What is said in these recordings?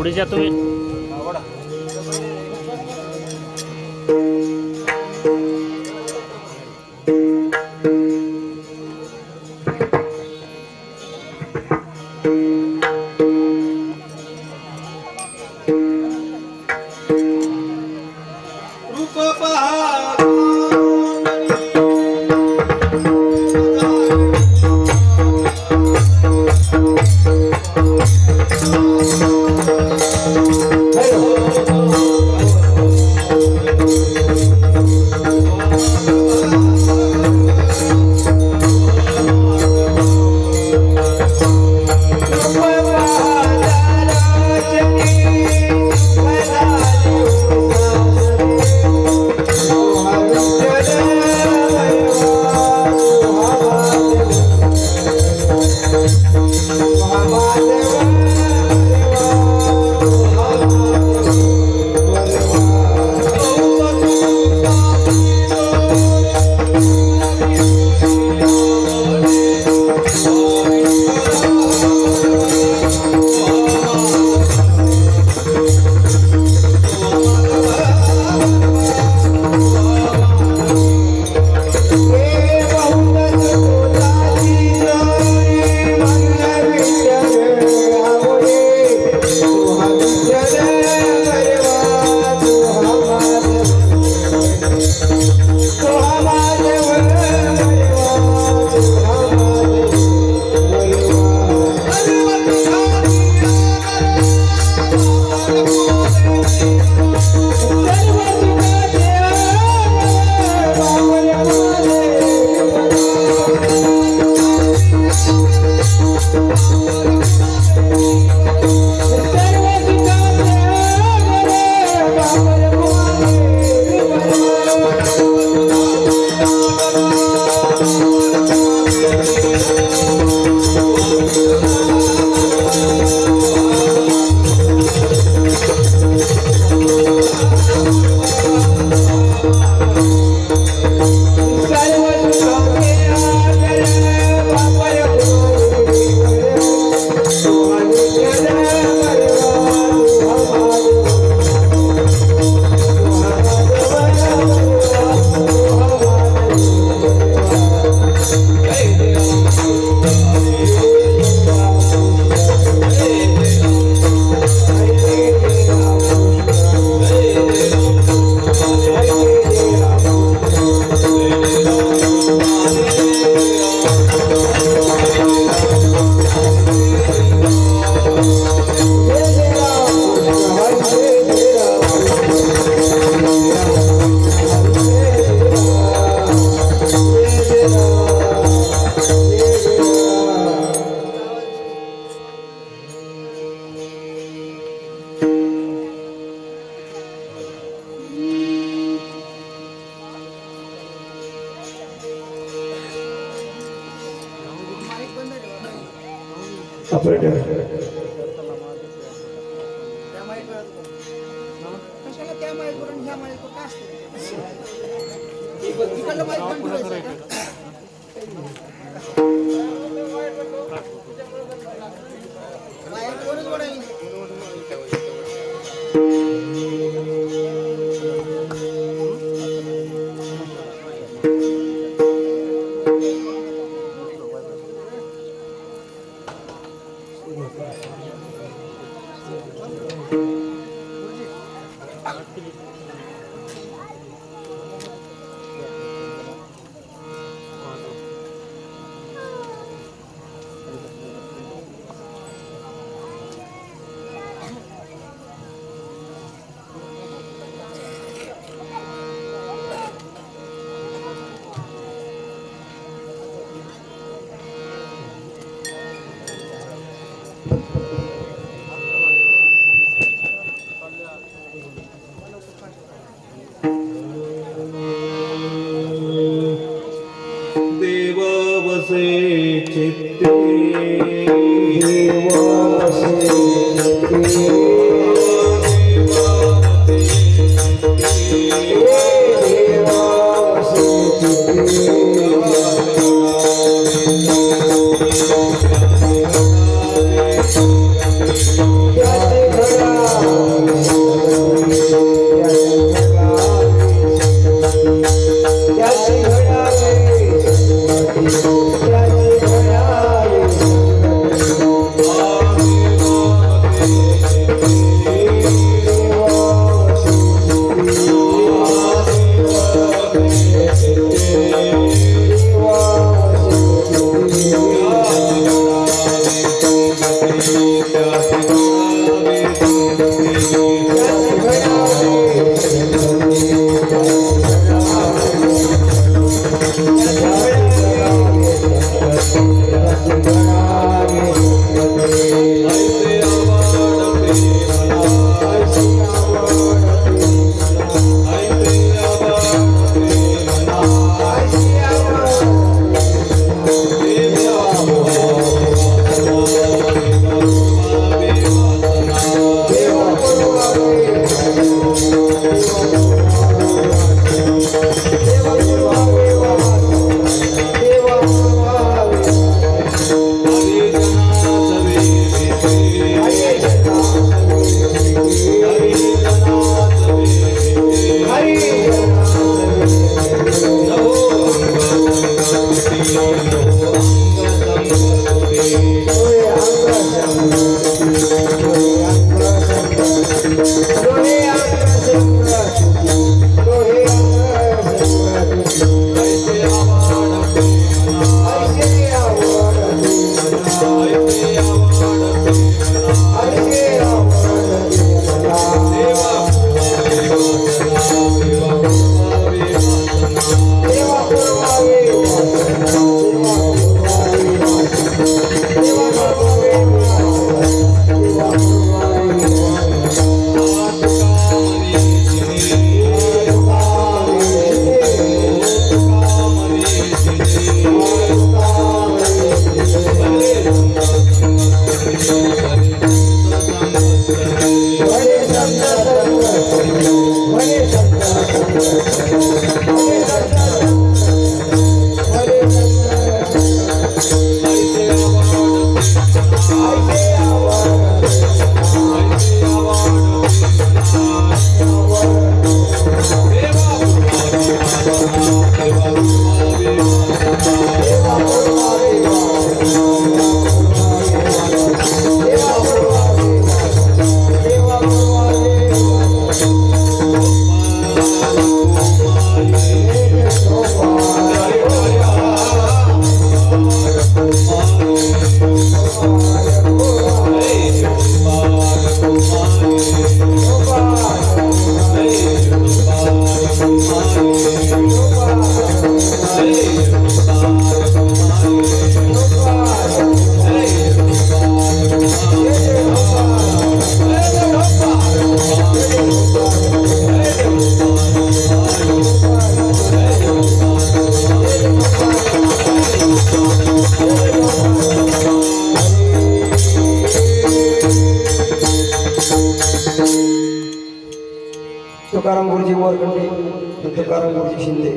पुढे जा तुम्ही. Yeah. तुकाराम गुरुजी वरकंडे, तुकाराम गुरुजी शिंदे.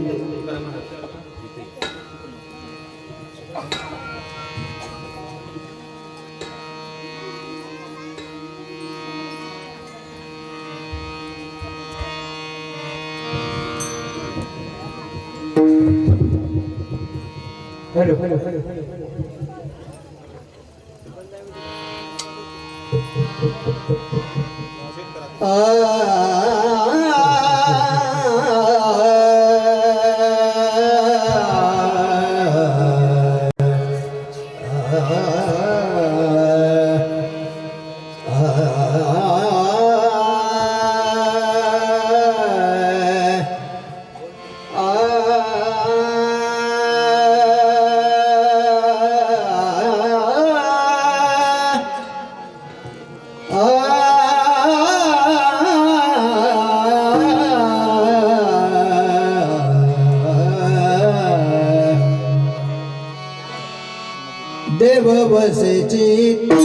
हॅलो हॅलो हॅलो देव बसे चित्ते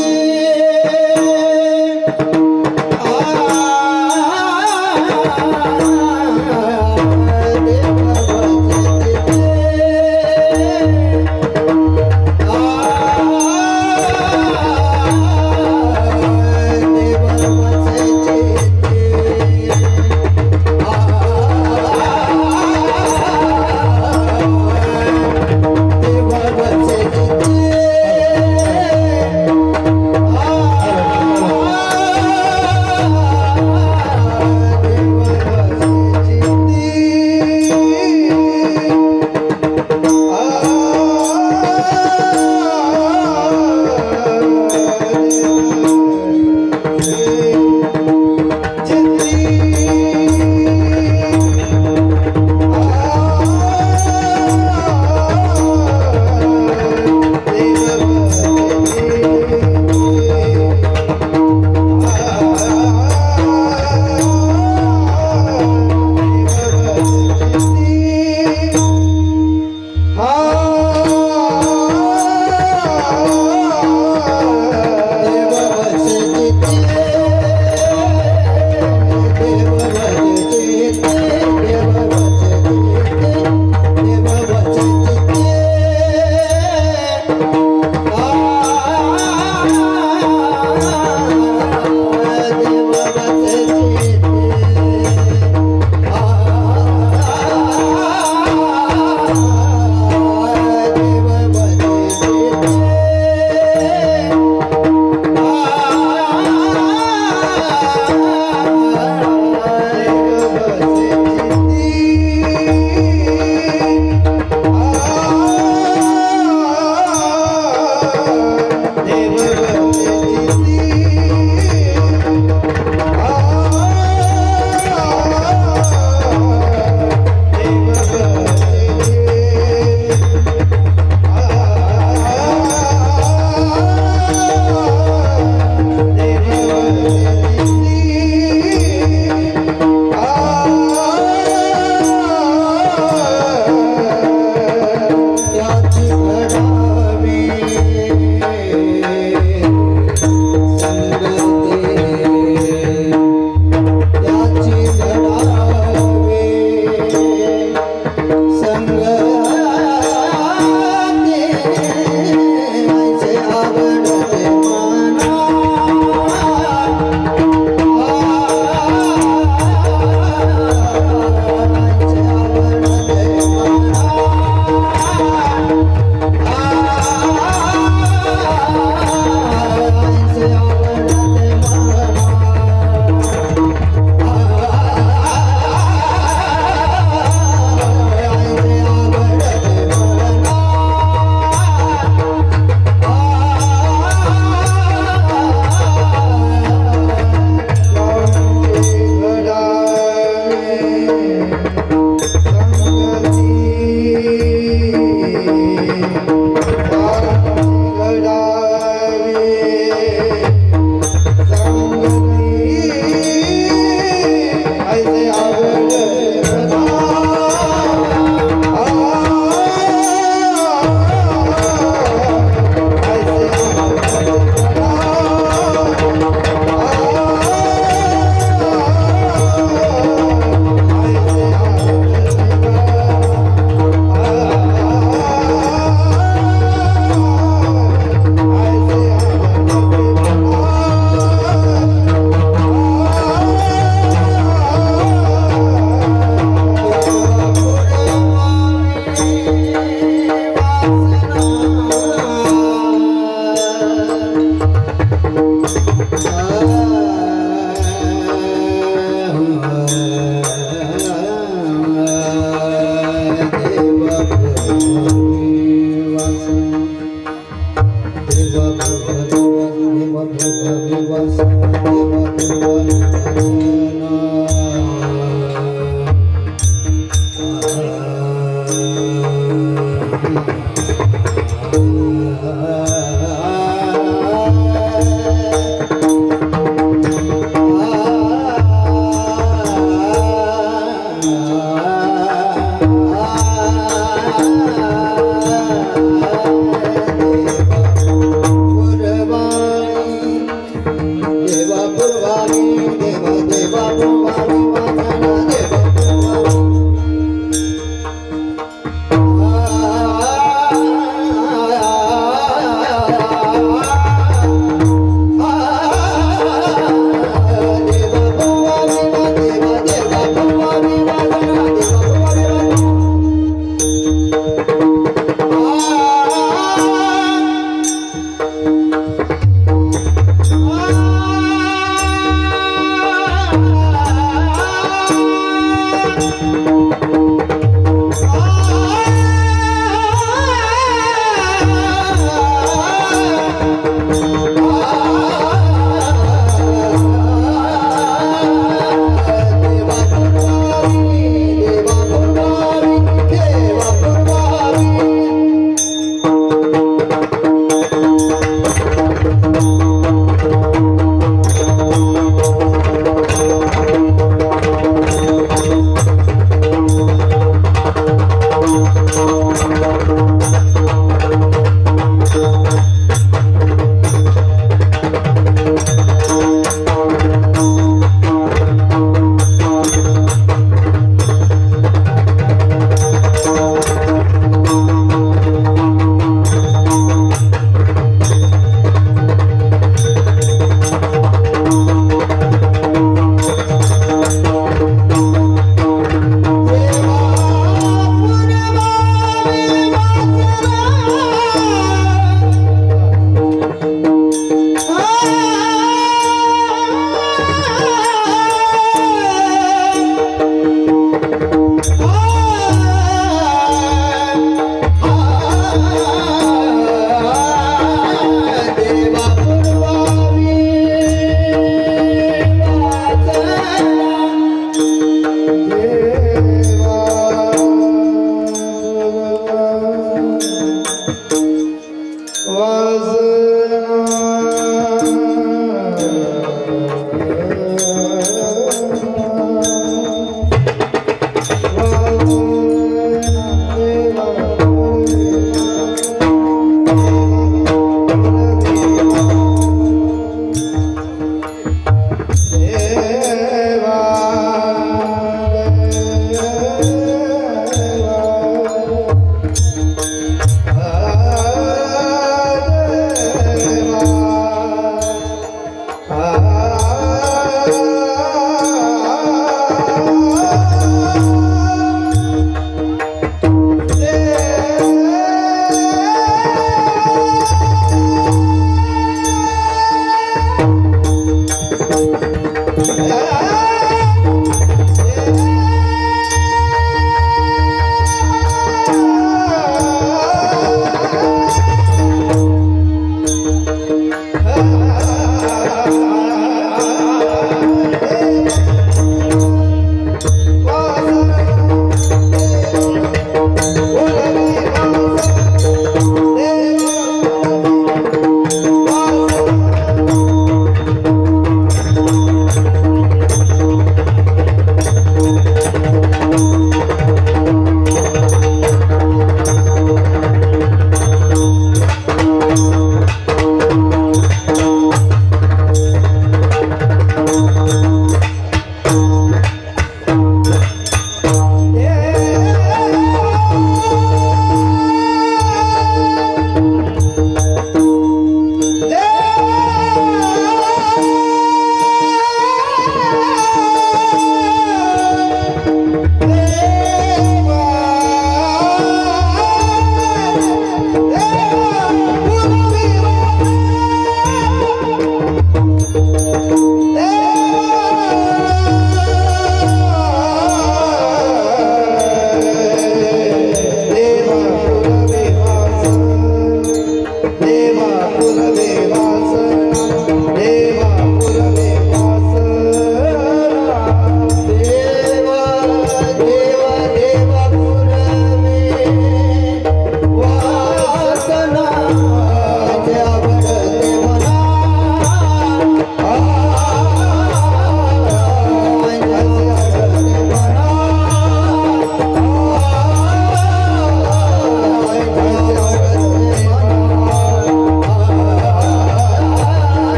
देवा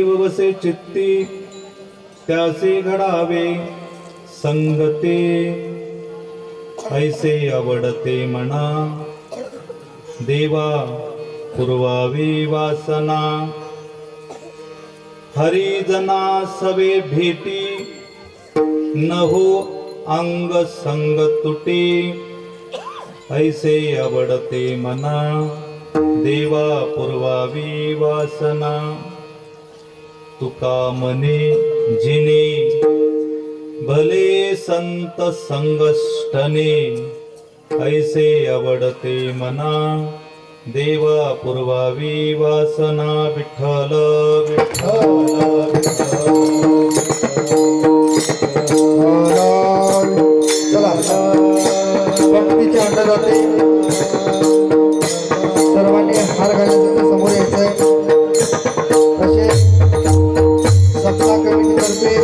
जीव वसे चित्ती त्यासे घडावे संगते ऐसे आवडते मना देवा पुरवावी वासना हरिजना सवे भेटी न हो अंग संग तुटे ऐसे आवडते मना देवा पुरवावी वासना तुका मने जिने भले संत संगष्टने ऐसे आवडते मना देवा पुरवावी वासना विठ्ठल विठ्ठल चला पंक्तीचे अंड जाते सर्वांनी हार घालण्यासाठी समोर यायचंय तसे सप्ताह कमिटीतर्फे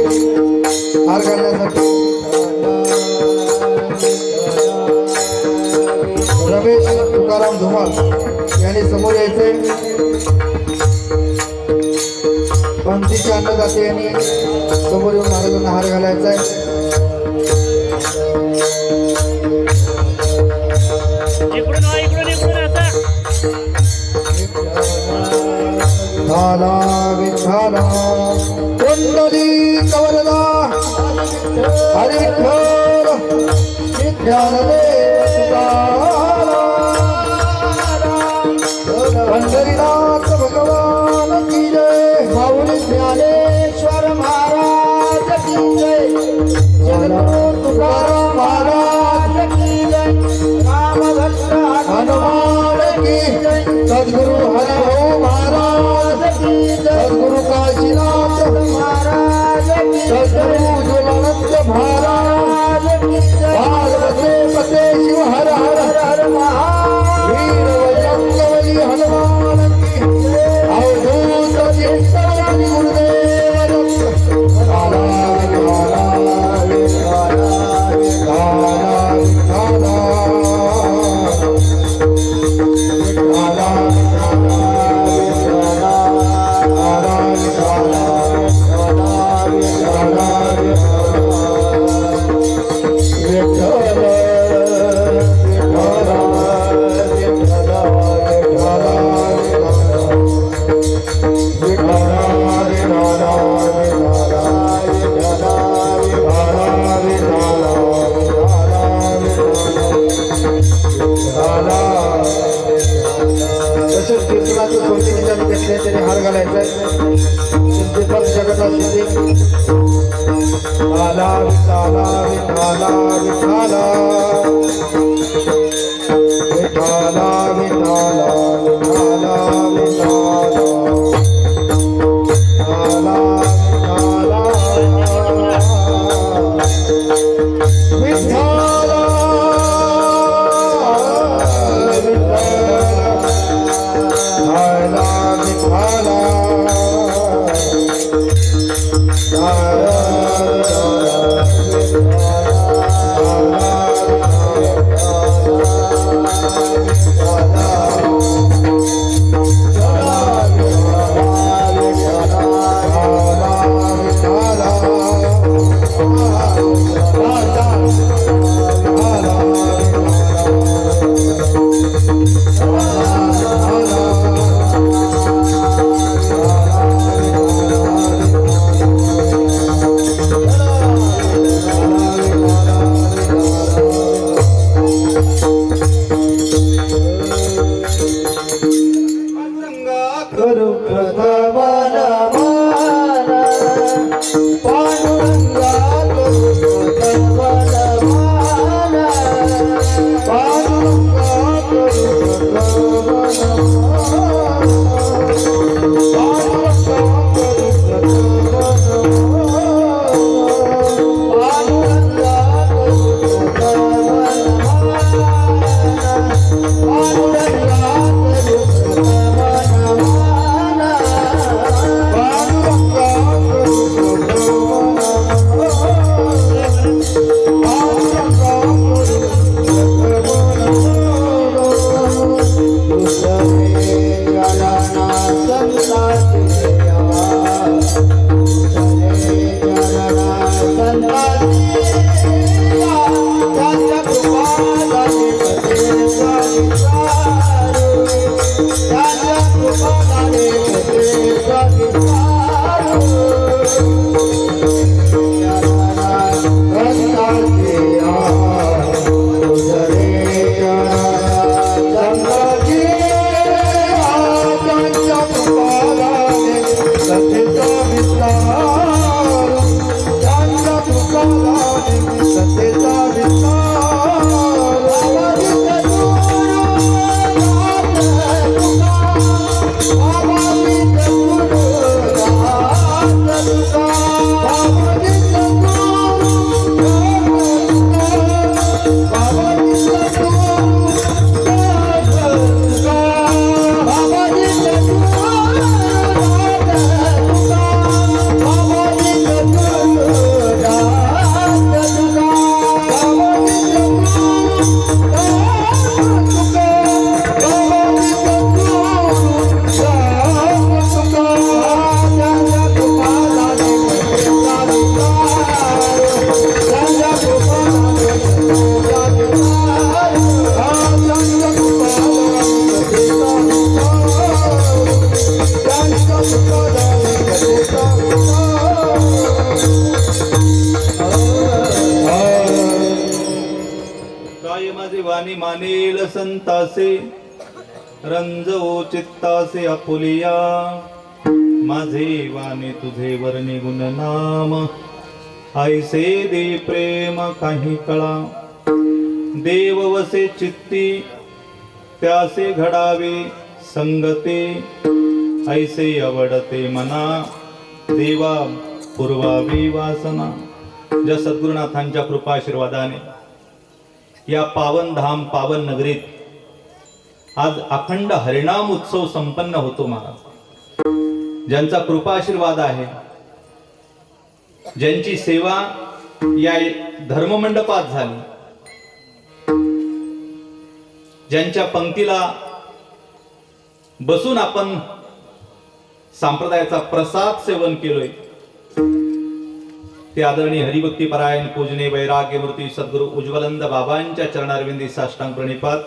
हार घालण्यासाठी रमेश तुकाराम धुमाळ यांनी समोर यायचंय पंक्तीचे अन्न जाते यांनी समोर येऊन महाराजांना हार घालायचा आहे झाला विठ्ठला कुंडली कवरला हरी विठ्ठल ज्ञानदेव तुकाराम पंढरीनाथ भगवान की जय माऊली ज्ञानेश्वर महाराज की जय जगद्गुरु तुकाराम महाराज की जय रामभक्त हनुमान की जय सद्गुरु हरिभाऊ महाराज की जय सद्गुरु काशीनाथ महाराज की जय सद्गुरु ज्वलंत महाराज की जय पार्वती पते शिव हर हर हर महावीर बजरंगबली हनुमान की जय अवधूत चिंतन गुरुदेव काला हार घालायचा सिद्धीपक जगन्नाथ शिंदे विठाला विठाला विठाला विठाला विठाला विठाला विठाला विठाला विठाला संतासे रंजवो चित्तासे आपुलिया माझे वाणे तुझे वर्णी गुण नाम ऐसे दे प्रेम काही कळा देव वसे चित्ती त्यासे घडावे संगते ऐसे आवडते मना देवा पूर्वावी वासना. ज्या सद्गुरुनाथांच्या कृपा आशीर्वादाने या पावन धाम पावन नगरीत आज अखंड हरिनाम उत्सव संपन्न होतो महाराज. ज्यांचा कृपा आशीर्वाद आहे, ज्यांची सेवा या धर्ममंडपात झाली, ज्यांच्या पंक्तीला बसून आपण संप्रदायाचा प्रसाद सेवन केलोय, ते आदरणीय हरिभक्ती परायण पूजने वैराग्य मूर्ती सद्गुरु उज्ज्वलंद बाबांच्या चरणारविंदी साष्टांग प्रणिपात,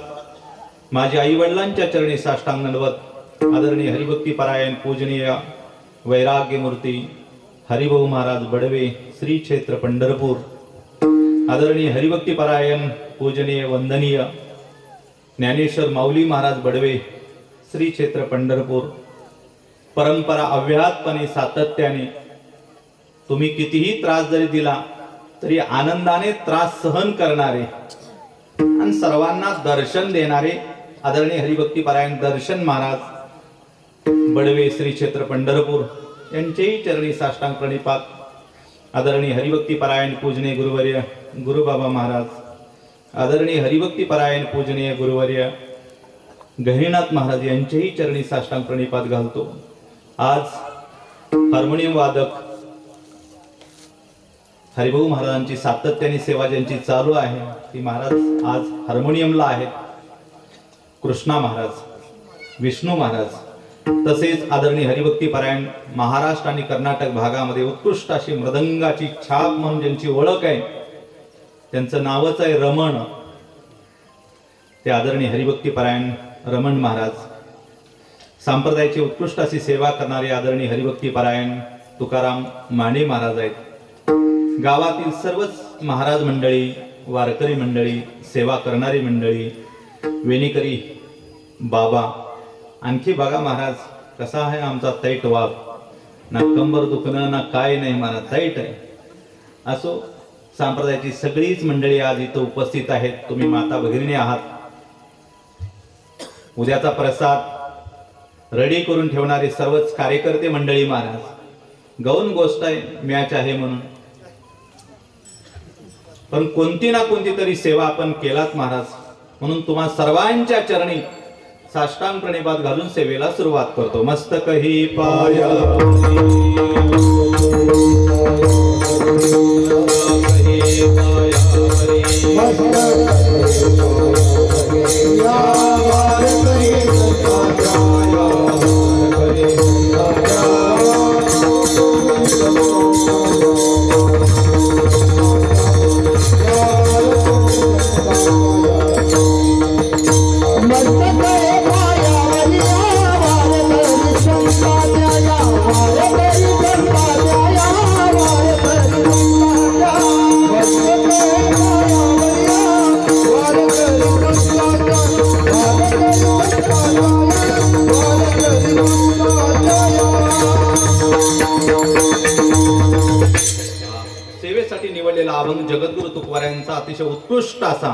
माझ्या आई वडिलांच्या चरणी साष्टांग दंडवत. आदरणीय हरिभक्ती परायण पूजनीय वैराग्य मूर्ती हरिभाऊ महाराज बडवे श्री क्षेत्र पंढरपूर, आदरणीय हरिभक्ती परायण पूजनीय वंदनीय ज्ञानेश्वर माऊली महाराज बडवे श्री क्षेत्र पंढरपूर. परंपरा अव्याहतपणे सातत्याने तुम्ही कितीही त्रास जरी दिला तरी आनंदाने त्रास सहन करणारे आणि सर्वांना दर्शन देणारे आदरणीय हरिभक्ती परायण दर्शन महाराज बडवे श्री क्षेत्र पंढरपूर यांचेही चरणी साष्टांग प्रणिपात. आदरणीय हरिभक्ती परायण पूजनीय गुरुवर्य गुरुबाबा महाराज, आदरणीय हरिभक्ती परायण पूजनीय गुरुवर्य गहिनीनाथ महाराज यांचेही चरणी साष्टांग प्रणिपात घालतो. आज हार्मोनियम वादक हरिभाऊ महाराजांची सातत्याने सेवा ज्यांची चालू आहे ती महाराज आज हार्मोनियमला आहेत. कृष्णा महाराज, विष्णू महाराज, तसेच आदरणीय हरिभक्ती परायण महाराष्ट्र आणि कर्नाटक भागामध्ये उत्कृष्ट अशी मृदंगाची छाप म्हणून ज्यांची ओळख आहे, त्यांचं नावच आहे रमण. ते आदरणीय हरिभक्ती परायण रमण महाराज. संप्रदायाची उत्कृष्ट अशी सेवा करणारे आदरणीय हरिभक्ती परायण तुकाराम माने महाराज आहेत. गावातील सर्वच महाराज मंडळी, वारकरी मंडळी, सेवा करणारी मंडळी, वेणीकरी बाबा. आणखी बघा महाराज कसा आहे आमचा तैट वाघ, ना कंबर दुखणं ना काय नाही महाराज, तैट आहे. असो, संप्रदायाची सगळीच मंडळी आज इथं उपस्थित आहेत. तुम्ही माता भगिनी आहात. उद्याचा प्रसाद रेडी करून ठेवणारे सर्वच कार्यकर्ते मंडळी महाराज. गौण गोष्ट आहे मॅच आहे म्हणून, पण कोणती ना कोणती तरी सेवा आपण केलात महाराज. म्हणून तुम्हा सर्वांच्या चरणी साष्टांग प्रणिपात घालून सेवेला सुरुवात करतो. मस्तक ही पाया सेवेसाठी निवडलेला अभंग जगद्गुरु तुकोबारायांचा अतिशय उत्कृष्ट असा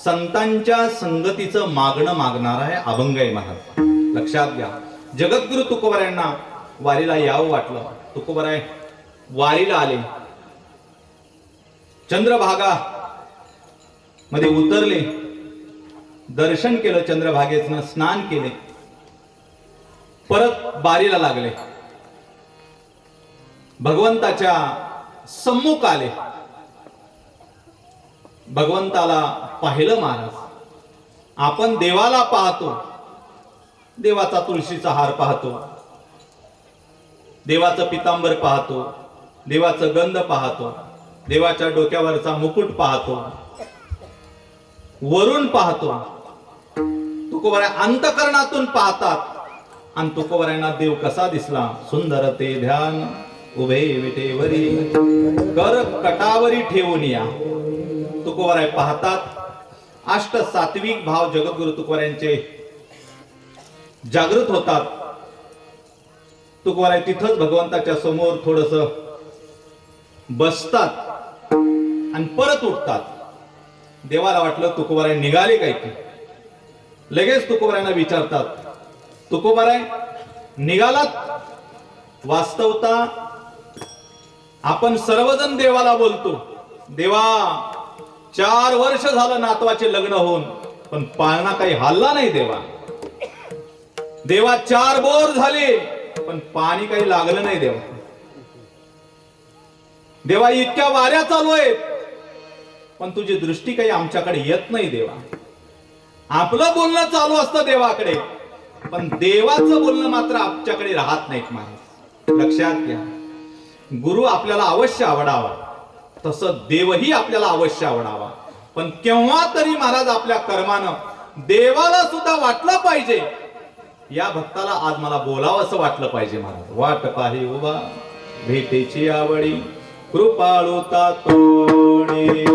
संतांच्या संगतीचं मागणं मागणारा आहे अभंग आहे महाराज. लक्षात घ्या, जगद्गुरु तुकोबारायांना वारीला यावं वाटलं. तुकोबाराय वारीला आले, चंद्रभागा मध्ये उतरले, दर्शन केलं, चंद्रभागेतनं स्नान केले, परत बारीला लागले, भगवंताच्या सम्मुख आले, भगवंताला पाहिलं महाराज. आपण देवाला पाहतो, देवाचा तुळशीचा हार पाहतो, देवाचं पितांबर पाहतो, देवाचं गंध पाहतो, देवाच्या डोक्यावरचा मुकुट पाहतो, वरून पाहतो. तुकोबाराय अंतकरणातून पाहतात. आणि तुकोबारायांना देव कसा दिसला? सुंदर ते ध्यान उभे विटेवरी कर कटावरी ठेवून या. तुकोबाराय पाहतात अष्ट सात्विक भाव जगद्गुरु तुकोबारायांचे जागृत होतात. तुकोबाराय तिथंच भगवंताच्या समोर थोडस बसतात आणि परत उठतात. देवाला वाटलं तुकोबाराय निघाले काय की. लगेच तुकोबारायांना विचारतात, तुकोबाराय निघालात? वास्तवता आपण सर्वजण देवाला बोलतो, देवा 4 वर्ष झालं नातवाचे लग्न होऊन, पण पाळणा काही हल्ला नाही देवा. देवा 4 बोर झाले, पण पाणी काही लागलं नाही देवा. देवा इतक्या वाऱ्या चालू आहेत, पण तुझी दृष्टी काही आमच्याकडे येत नाही देवा. आपलं बोलणं चालू असतं देवाकडे, पण देवाचं बोलणं मात्र आमच्याकडे राहत नाहीत. माणूस लक्षात घ्या, गुरु आपल्याला अवश्य आवडावा, तसं देवही आपल्याला अवश्य आवडावा. पण केव्हा तरी महाराज आपल्या कर्मानं देवाला सुद्धा वाटलं पाहिजे, या भक्ताला आज मला बोलावं असं वाटलं पाहिजे. महाराज वाट पाही उभा भेटेची आवडी कृपाळू तातोडी.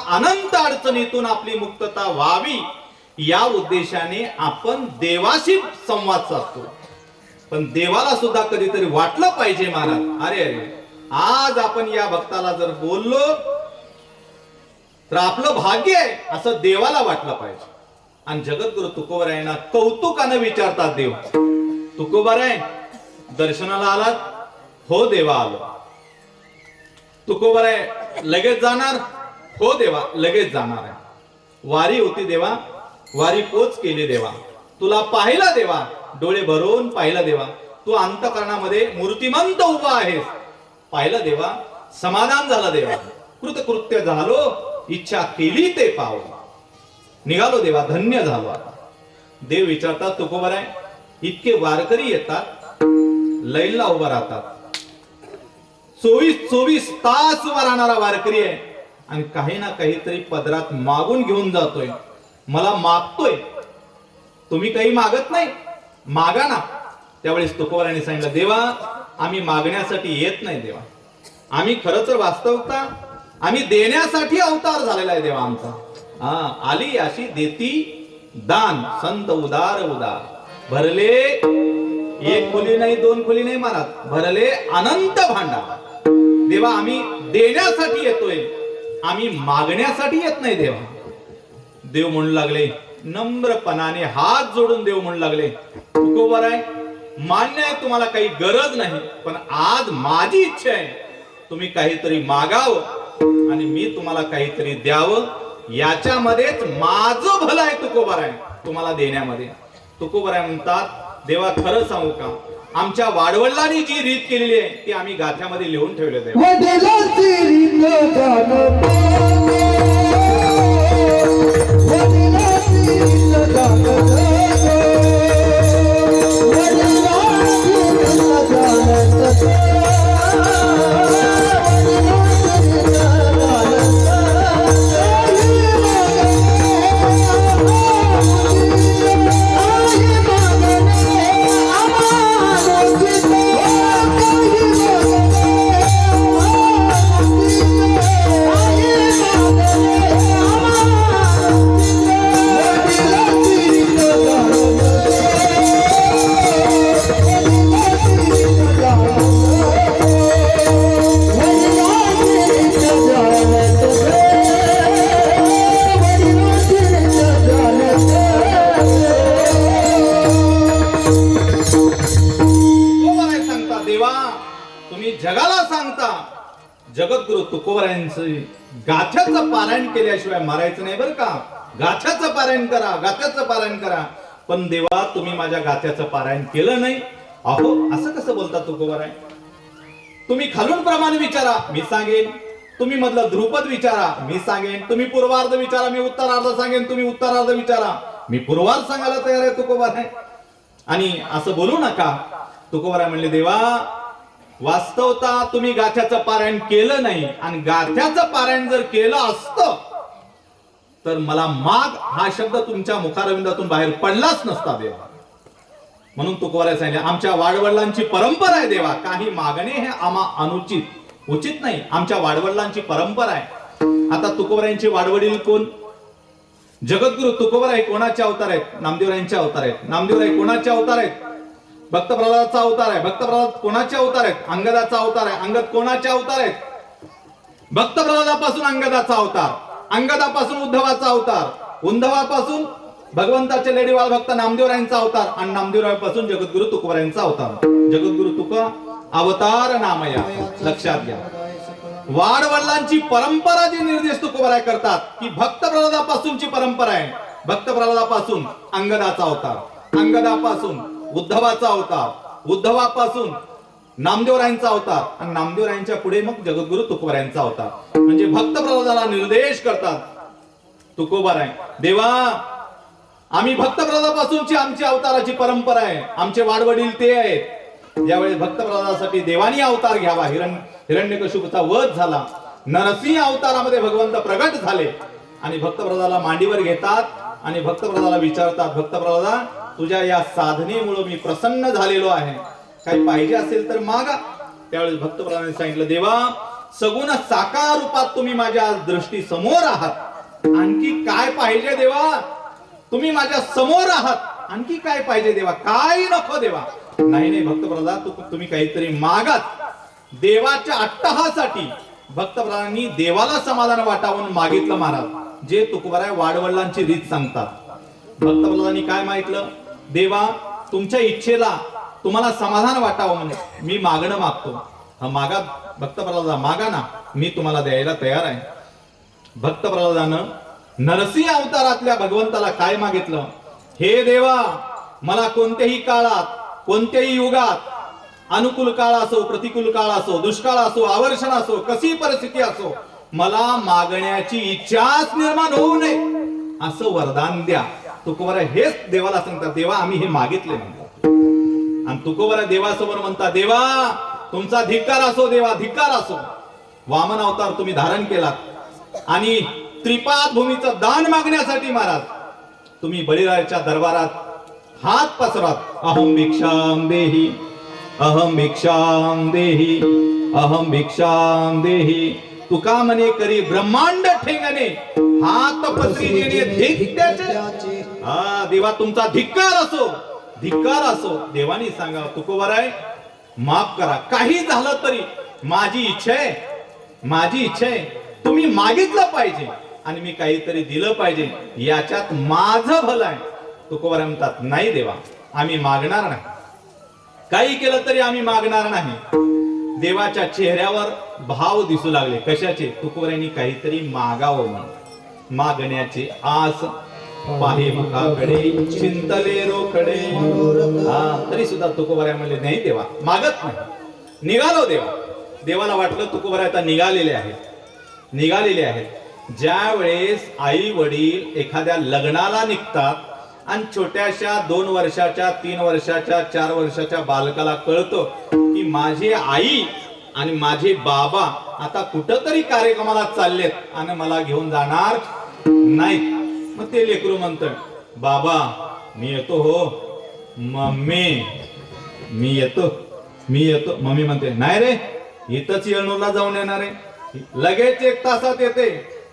अनंत अडचणीतून आपली मुक्तता व्हावी या उद्देशाने आपण देवाशी संवाद साधतो. पण देवाला सुद्धा कधीतरी वाटलं पाहिजे महाराज, अरे अरे आज आपण या भक्ताला जर बोललो तर आपलं भाग्य आहे असं देवाला वाटलं पाहिजे. आणि जगद्गुरु तुकोबारायांना कौतुकानं विचारतात देव, तुकोबाराय दर्शनाला आलात? हो देवा आलो. तुकोबाराय लगेच जाणार? हो देवा लगेच जाणार आहे. वारी होती देवा, वारी पोच केली देवा, तुला पाहिला देवा, डोळे भरून पाहिला देवा, तू अंतःकरणामध्ये मूर्तिमंत उभा आहेस, पाहिलं देवा, समाधान झालं देवा, कृतकृत्य झालो, इच्छा केली ते पाव, निघालो देवा, धन्य झालो. देव विचारतात तुकोबाराय इतके वारकरी येतात, लैनला उभा राहतात, 24 तास उभा राहणारा वारकरी आहे, आणि काही ना काहीतरी पदरात मागून घेऊन जातोय, मला मागतोय, तुम्ही काही मागत नाही, मागा ना. त्यावेळेस तुकोबारायांनी सांगितलं, देवा आम्ही मागण्यासाठी येत नाही देवा, आम्ही खरं तर वास्तवता आम्ही देण्यासाठी अवतार झालेला आहे देवा आमचा. आली अशी देती दान, संत उदार उदार, भरले 1 खोली नाही 2 खोली नाही महाराज, भरले अनंत भांडार. देवा आम्ही देण्यासाठी येतोय, आम्ही मागण्यासाठी येत नाही देवा. देव म्हणू लागले, नम्रपणाने हात जोडून देव म्हणू लागले, तुकोबाराय मान्य आहे तुम्हाला काही गरज नाही, पण आज माझी इच्छा आहे तुम्ही काहीतरी मागावं आणि मी तुम्हाला काहीतरी द्यावं, याच्यामध्येच माझं भलं आहे तुकोबाराय तुम्हाला देण्यामध्ये. तुकोबाराय म्हणतात, देवा खरं सांगू का, आमच्या वाडवडिलांनी जी रीत केलेली आहे ती आम्ही गाथ्यामध्ये लिहून ठेवले आहे. Oh तुकोबरायांचं गाथ्याचं पारायण केल्याशिवाय मारायचं नाही बरं का. गाथ्याचं पारायण करा, गाथ्याचं पारायण करा. पण देवा तुम्ही माझ्या गाथ्याचं पारायण केलं नाही. अहो असं कसं बोलता तुकोबराय? तुम्ही खालून प्रमाण विचारा, मी सांगेन. तुम्ही मधलं ध्रुपद विचारा, मी सांगेन. तुम्ही पूर्वार्ध विचारा, मी उत्तरार्ध सांगेन. तुम्ही उत्तरार्ध विचारा, मी पूर्वार्ध सांगायला तयार आहे तुकोबराय. आणि असं बोलू नका. तुकोबराय म्हणले देवा वास्तवता तुम्ही गाथ्याचं पारायण केलं नाही, आणि गाथ्याचं पारायण जर केलं असतं तर मला माग हा शब्द तुमच्या मुखारविंदातून बाहेर पडलाच नसता देवा. म्हणून तुकोबराय सांगितले आमच्या वाडवडिलांची परंपरा आहे देवा, काही मागणे हे आम्हा अनुचित उचित नाही. आमच्या वाडवडिलांची परंपरा आहे. आता तुकोबरायांचे वाडवडील कोण? जगद्गुरु तुकोबराय कोणाचे अवतार आहेत? नामदेवरायांचे अवतार आहेत. नामदेवराय कोणाचे अवतार आहेत? भक्त प्रल्हादाचा अवतार आहे. भक्त प्रल्हाद कोणाचे अवतार आहेत? अंगदाचा अवतार आहे. अंगद कोणाचे अवतार आहेत? भक्त प्रल्हादापासून अंगदाचा अवतार, अंगदापासून उद्धवाचा अवतार, उद्धवापासून भगवंताचे लेडीवाळ भक्त नामदेवरायांचा अवतार, आणि नामदेवरायांपासून जगद्गुरु तुकोबरायांचा अवतार. जगद्गुरु तुका अवतार नामया. लक्षात घ्या. वाडवडिलांची परंपरा जी निर्देश तुकोबराय करतात की भक्त प्रल्हादापासूनची परंपरा आहे. भक्त प्रल्हादापासून अंगदाचा अवतार, अंगदापासून उद्धवाचा अवतार, उद्धवापासून नामदेवरायांचा अवतार, आणि नामदेवरायांच्या पुढे मग जगद्गुरु तुकोबरायांचा अवतार. म्हणजे भक्त प्रल्हादाला निर्देश करतात तुकोबराय. देवा आम्ही भक्त प्रल्हादापासूनची आमची अवताराची परंपरा आहे. आमचे वाडवडील ते आहेत. ज्यावेळेस भक्त प्रल्हादासाठी देवानी अवतार घ्यावा, हिरण्यकशिपूचा वध झाला, नरसिंह अवतारामध्ये भगवंत प्रगट झाले, आणि भक्त प्रल्हादाला मांडीवर घेतात आणि भक्त प्रल्हादाला विचारतात, भक्त प्रल्हादा तुझ्या या साधनेमुळे मी प्रसन्न झालेलो आहे, काही पाहिजे असेल तर मागा. त्यावेळेस भक्त प्रल्हादाने सांगितलं देवा सगुण साकार रूपात तुम्ही माझ्या दृष्टी समोर आहात, आणखी काय पाहिजे देवा? तुम्ही माझ्या समोर आहात, आणखी काय पाहिजे देवा? काय नको देवा. नाही नाही भक्त प्रल्हाद तुम्ही काहीतरी मागात. देवाच्या अट्टहासाठी भक्त प्रल्हादांनी देवाला समाधान वाटावून मागितलं महाराज, जे तुकोबराय वाडवडिलांची रीत सांगतात. भक्त प्रल्हादांनी काय मागितलं? देवा तुमच्या इच्छेला तुम्हाला समाधान वाटावं म्हणून मी मागणं मागतो. हा मागा भक्त प्रल्हादा, मागा ना, मी तुम्हाला द्यायला तयार आहे. भक्त प्रल्हादानं नरसिंह अवतारातल्या भगवंताला काय मागितलं? हे देवा मला कोणत्याही काळात कोणत्याही युगात, अनुकूल काळ असो प्रतिकूल काळ असो, दुष्काळ असो आवर्षण असो, कशी परिस्थिती असो, मला मागण्याची इच्छाच निर्माण होऊ नये असं वरदान द्या. तुकोबराय हेच देवाला सांगतात, देवा आम्ही हे मागितले म्हणतात. आणि तुकोबराय देवासमोर म्हणतात, देवा तुमचा धिक्कार असो, देवा धिक्कार असो. वामन अवतार तुम्ही धारण केलात आणि त्रिपाद भूमीचं दान मागण्यासाठी महाराज तुम्ही बळीराजाच्या दरबारात हात पसरत, अहम भिक्षाम देही, अहम भिक्षाम देही, अहम भिक्षाम देही. तुका म्हणे करी ब्रह्मांड ठेंगणे, हात पसरी जेणे धिक्याचे. हा देवा तुमचा धिक्कार असो, धिक्कार असो. देवानी सांगा तुकोबराय माफ करा, काही झालं तरी माझी इच्छा आहे, माझी इच्छा आहे तुम्ही मागितलं पाहिजे आणि मी काहीतरी दिलं पाहिजे, याच्यात माझं भलं आहे. तुकोबराय म्हणतात नाही देवा आम्ही मागणार नाही, काही केलं तरी आम्ही मागणार नाही. देवाच्या चेहऱ्यावर भाव दिसू लागले. कशाचे? तुकोबरायांनी काहीतरी मागावं म्हणून. मागण्याचे आस पाहे मुखाकडे, चिंतले रोकडे. तरी सुद्धा तुकोबराय म्हणले नाही देवा मागत नाही. निघालो देवा. देवाला वाटलं तुकोबराय आता निघालेले आहेत, निघालेले आहेत. ज्या वेळेस आई वडील एखाद्या लग्नाला निघतात आणि छोट्याशा 2 वर्षाच्या 3 वर्षाच्या 4 वर्षाच्या बालकाला कळतं की माझी आई आणि माझे बाबा आता कुठंतरी कार्यक्रमाला चाललेत आणि मला घेऊन जाणार नाहीत, मग ते लेकरू म्हणतं बाबा मी येतो हो, मम्मी मी येतो, मी येतो. मम्मी म्हणते नाही रे इथंच येळनूरला जाऊन येणार आहे, लगेच 1 तासात येते.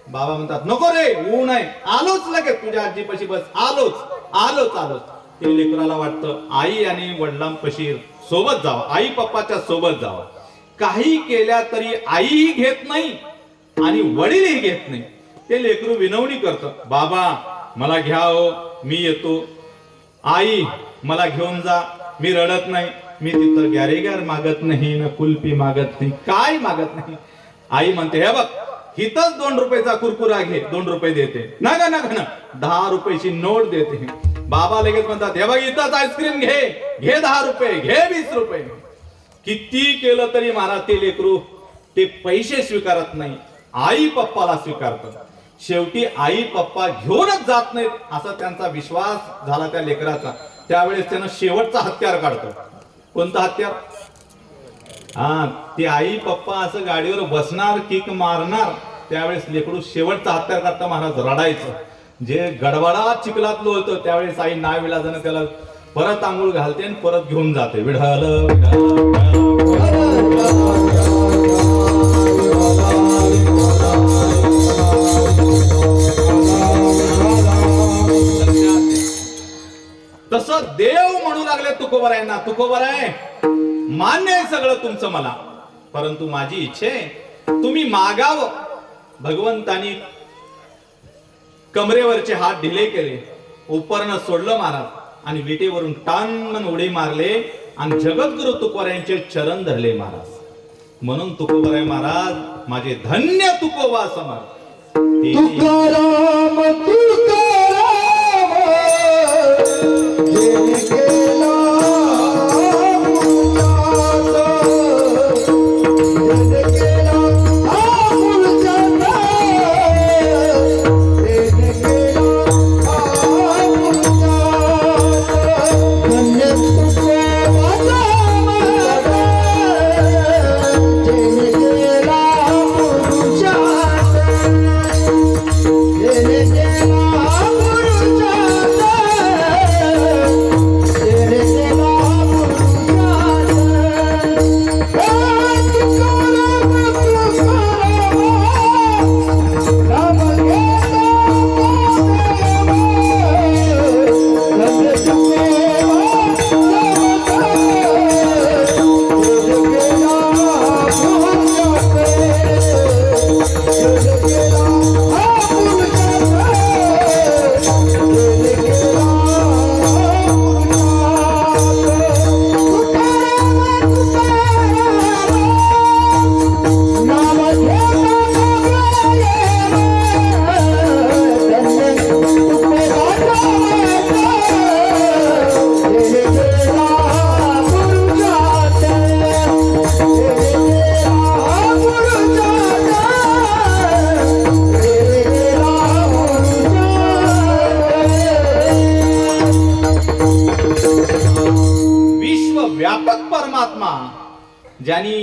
बाबा म्हणतात नको रे ऊन आहे, आलोच लगेच तुझ्या आजीपाशी बस, आलोच आलोच आलोच. ते लेकराला वाटतं आई आणि वडिलांपाशी सोबत जावं, आई पप्पाच्या सोबत जावं. काही केल्या तरी आईही घेत नाही आणि वडीलही घेत नाही. ते लेकरू विनवणी करतं, बाबा मला घ्या हो, मी येतो. आई मला घेऊन जा, मी रडत नाही, मी तिथं गॅरेगॅर मागत नाही ना कुल्फी मागत नाही, काय मागत नाही. आई म्हणते हे बघ हिथच 2 रुपयाचा कुरकुरा घे, 2 रुपये देते. नका नका ना 10 रुपयाची नोट देते. बाबा लगेच म्हणतात हे बघ इथंच आईस्क्रीम घे, घे 10 रुपये, घे 20 रुपये. किती केलं तरी महाराज ते लेकरू ते पैसे स्वीकारत नाही, आई पप्पाला स्वीकारतात. शेवटी आई पप्पा घेऊनच जात नाहीत असा त्यांचा विश्वास झाला त्या लेकराचा. त्यावेळेस त्यानं शेवटचा हत्यार काढतो. कोणता हत्यार? हा, ते आई पप्पा असं गाडीवर बसणार, किक मारणार, त्यावेळेस लेकरू शेवटचा हत्यार काढता महाराज रडायचं. जे गडबडा चिखलात लोळतं त्यावेळेस आई नाविलाजानं त्याला परत आंघोळ घालते आणि परत घेऊन जाते. विढाल तसं देव म्हणू लागले तुकोबरायांना, तुकोबराय मान्य आहे सगळं तुमचं मला, परंतु माझी इच्छा आहे तुम्ही मागावं. भगवंतानी कमरेवरचे हात ढिले केले, उपरनं सोडलं महाराज आणि विटेवरून टान उडी मारले आणि जगद्गुरु तुकोबरायांचे चरण धरले महाराज. म्हणून तुकोबराय महाराज माझे धन्य तुकोबा समर्थ. तुकाराम तुकाराम जेने केला व्यापक परमात्मा ज्यांनी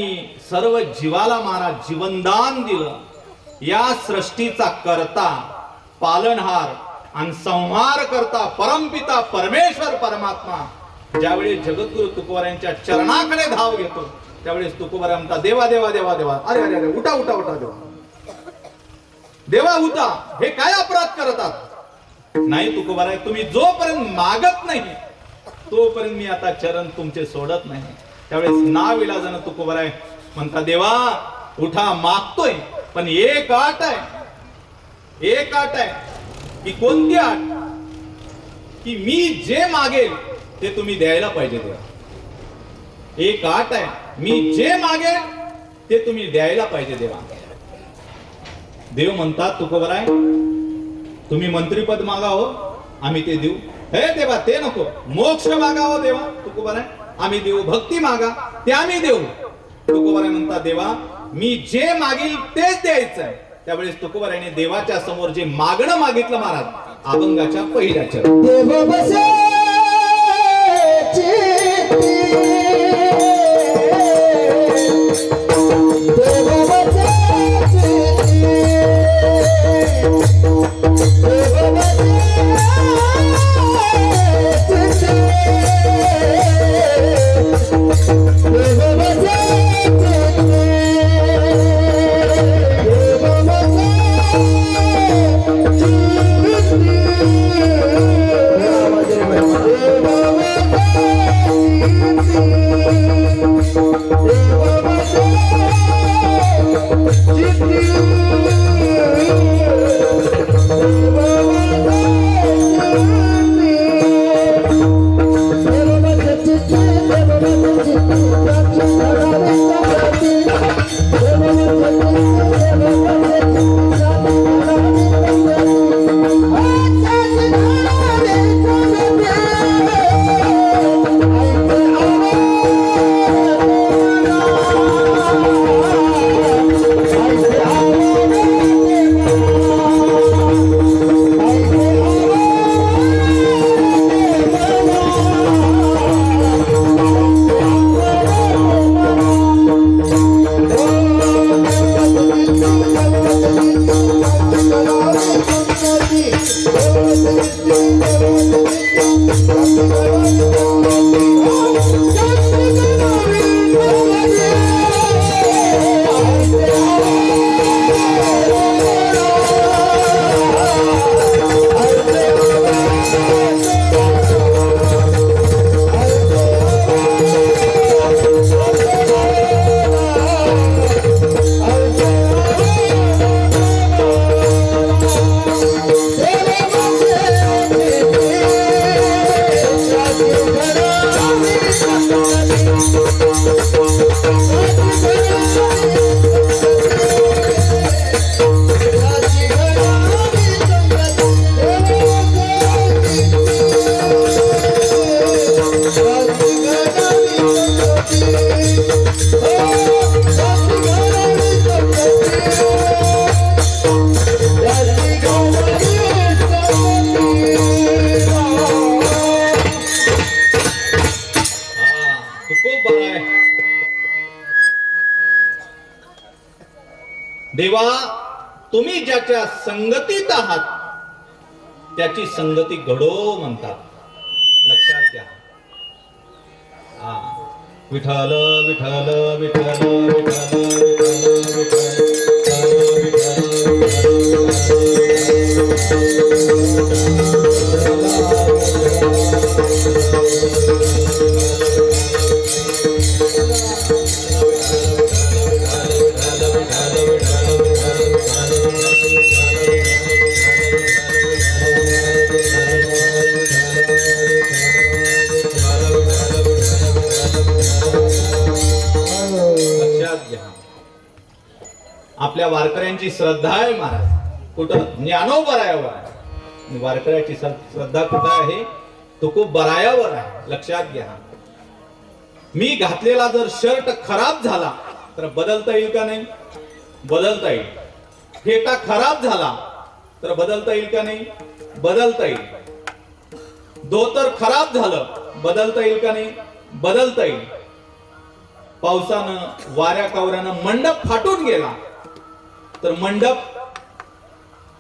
सर्व जीवाला महाराज जीवनदान दिलं, या सृष्टीचा करता, पालनहार आणि संहार करता परमपिता परमेश्वर परमात्मा ज्यावेळी जगद्गुरु तुकोबरायांच्या चरणाकडे धाव घेतो त्यावेळेस तुकोबरा म्हणता देवा देवा देवा देवा, अरे अरे अरे उठा उठा उठा देवा, देवा उठा, हे काय अपराध करतात? नाही तुकोबरा, तुम्ही जोपर्यंत मागत नाही तोपर्यंत मी आता चरण तुमचे सोडत नाही. त्यावेळेस नाविलाजानं तुकोबराय म्हणता देवा उठा, मागतोय, पण एक अट आहे. एक अट आहे. की कोणती अट? की मी जे मागेल ते तुम्ही द्यायला पाहिजे देवा. एक अट आहे, मी जे मागेल ते तुम्ही द्यायला पाहिजे देवा. देव म्हणतात तुकोबराय तुम्ही मंत्रीपद मागा हो, आम्ही ते देऊ. हे देवा ते नको, मोक्ष मागा हो देवा. तुकोबराय आम्ही देऊ. भक्ती मागा, ते आम्ही देऊ. तुकोबराय म्हणता देवा मी जे मागील तेच द्यायचं आहे. त्यावेळेस तुकोबरायाने देवाच्या समोर जे मागणं मागितलं महाराज अभंगाच्या पहिल्या चरण, देव बसे चित्ती, देव बसे चित्ती, देव बसे चित्ती, देव बसे चित्ती, देवा, तुम्ही ज्याच्या संगतीत आहात त्याची संगती घडो म्हणतात. लक्षात घ्या. विठ्ठल विठ्ठल विठ्ठल विठ्ठल आपल्या वारकऱ्यांची श्रद्धा आहे महाराज. कुठं? ज्ञानोबरायावर आहे. वारकऱ्याची श्रद्धा कुठं आहे? तुकोबरायावर आहे. लक्षात घ्या. मी घातलेला जर शर्ट खराब झाला तर बदलता येईल का नाही? बदलता येईल. फेटा खराब झाला तर बदलता येईल का नाही? बदलता येईल. धोतर खराब झालं बदलता येईल का नाही? बदलता येईल. पावसानं वाऱ्या कावऱ्यानं मंडप फाटून गेला तर मंडप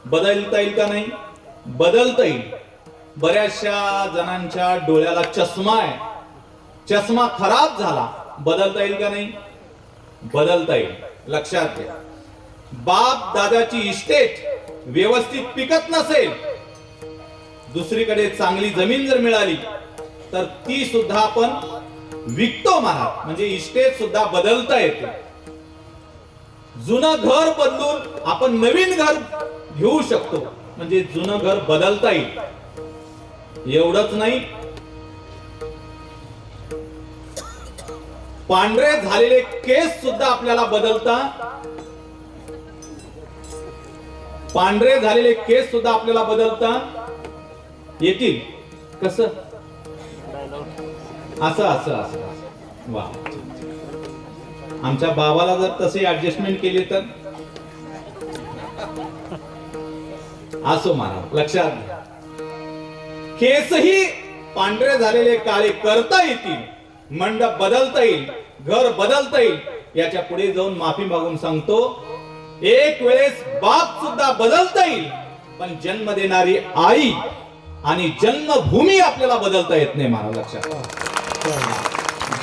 बदलता येईल का नाही? बदलता येईल. बऱ्याचशा जणांच्या डोळ्याला चष्मा आहे, चष्मा खराब झाला बदलता येईल का नाही? बदलता येईल. लक्षात घ्या. बाप दादाची इस्टेट व्यवस्थित पिकत नसेल, दुसरीकडे चांगली जमीन जर मिळाली तर ती सुद्धा आपण विकतो महाराज. म्हणजे इस्टेट सुद्धा बदलता येते. जुनं घर बदलून आपण नवीन घर घेऊ शकतो. म्हणजे जुनं घर बदलता येईल. एवढंच नाही, पांढरे झालेले केस सुद्धा आपल्याला पांढरे झालेले केस सुद्धा आपल्याला बदलता येतील. कसं? असं असं असं. वा. आमच्या बाबाला जर तसे ऍडजस्टमेंट केली तर असो महाराज. लक्षात घ्या. केसही पांढरे झालेले काळे करता येतील. मंडप बदलता येईल, घर बदलता येईल. याच्या पुढे जाऊन माफी मागून सांगतो, एक वेळेस बाप सुद्धा बदलता येईल, पण जन्म देणारी आई आणि जन्मभूमी आपल्याला बदलता येत नाही महाराज. लक्षात.